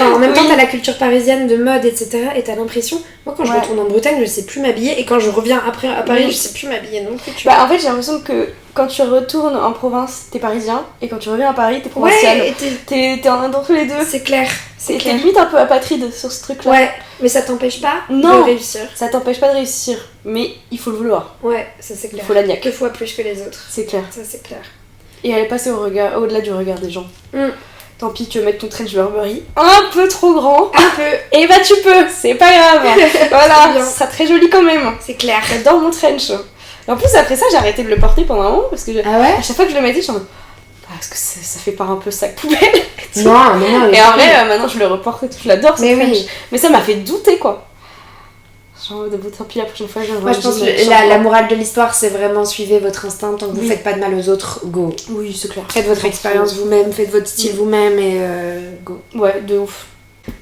En même temps, t'as la culture parisienne de mode, etc. Et t'as l'impression, moi quand je retourne en Bretagne, je sais plus m'habiller. Et quand je reviens après à Paris, je sais plus m'habiller non plus. Tu vois. En fait, j'ai l'impression que quand tu retournes en province, t'es parisien. Et quand tu reviens à Paris, t'es provincial. Ouais, t'es dans tous les deux. c'est clair. T'es limite un peu apatride sur ce truc-là. Ouais, mais ça t'empêche pas Non. de réussir. Ça t'empêche pas de réussir. Mais il faut le vouloir. Ouais, ça c'est clair. Il faut la niaque. 2 fois plus que les autres. C'est clair. Ça c'est clair. Et elle est passée au-delà du regard des gens. Tant pis, tu veux mettre ton trench Burberry un peu trop grand. Un peu. Et bah tu peux, c'est pas grave. Voilà, bien. ça sera très joli quand même. C'est clair. J'adore mon trench. Et en plus, après ça, j'ai arrêté de le porter pendant un moment parce que Ah ouais à chaque fois que je le mettais, je suis en mode, parce que ça fait pas un peu sac poubelle. Non. Et en vrai, maintenant je le reporte et tout, je l'adore ce Mais trench. oui. Mais ça m'a fait douter quoi. Genre, tant pis, la prochaine fois, Moi je pense que la morale de l'histoire c'est vraiment suivez votre instinct, tant que vous faites pas de mal aux autres, go. Oui, c'est clair. Faites votre expérience vous-même, faites votre style vous-même et go. Ouais, de ouf.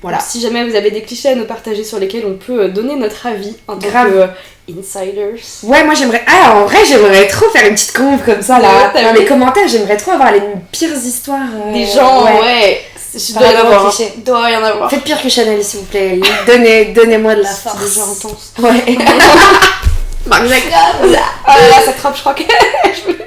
Voilà. Donc, si jamais vous avez des clichés à nous partager sur lesquels on peut donner notre avis en tant Grave. que insiders. Ouais, moi j'aimerais. Ah, en vrai, j'aimerais trop faire une petite conf comme ça là. Ouais, Dans les commentaires, j'aimerais trop avoir les pires histoires. Des gens, ouais. Il doit y en avoir. Cliché. Doit y en avoir. Faites pire que Chanel, s'il vous plaît. Donnez-moi de la force. C'est déjà intense. Ouais. Marc Jacobs. Ah là, ça crappe, je crois que je peux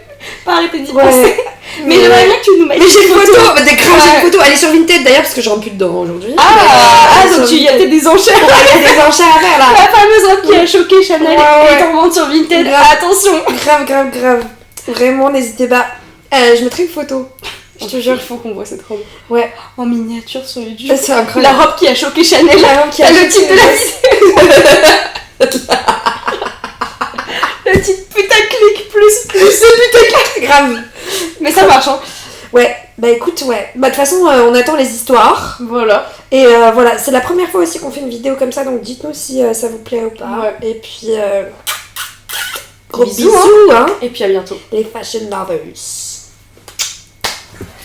pas arrêter d'y penser. Ouais. Mais j'aimerais bien que tu nous mettes. Mais j'ai une photo, bah, des grands, j'ai Ouais. une photo. Elle est sur Vinted d'ailleurs parce que je rentre plus dedans aujourd'hui. Donc il y a peut-être des enchères. Il y a des enchères à faire là. La fameuse robe qui a choqué Chanel Ouais. est en vente sur Vinted. Grave. Attention. Grave. Vraiment, n'hésitez pas. Je mettrai une photo. Je te jure. Il faut qu'on voit cette robe. Ouais. En miniature sur YouTube. C'est La incroyable. robe qui a choqué Chanel. La robe qui a T'as le choqué titre de la Chanel. vidéo. Le titre putaclic plus. Grave. Mais ça marche, hein. Ouais, bah écoute, ouais. Bah de toute façon, on attend les histoires. Voilà. Et voilà, c'est la première fois aussi qu'on fait une vidéo comme ça, donc dites-nous si ça vous plaît ou pas. Ouais. Et puis, gros Bisous, bisous, hein, Et puis à bientôt. les fashion lovers.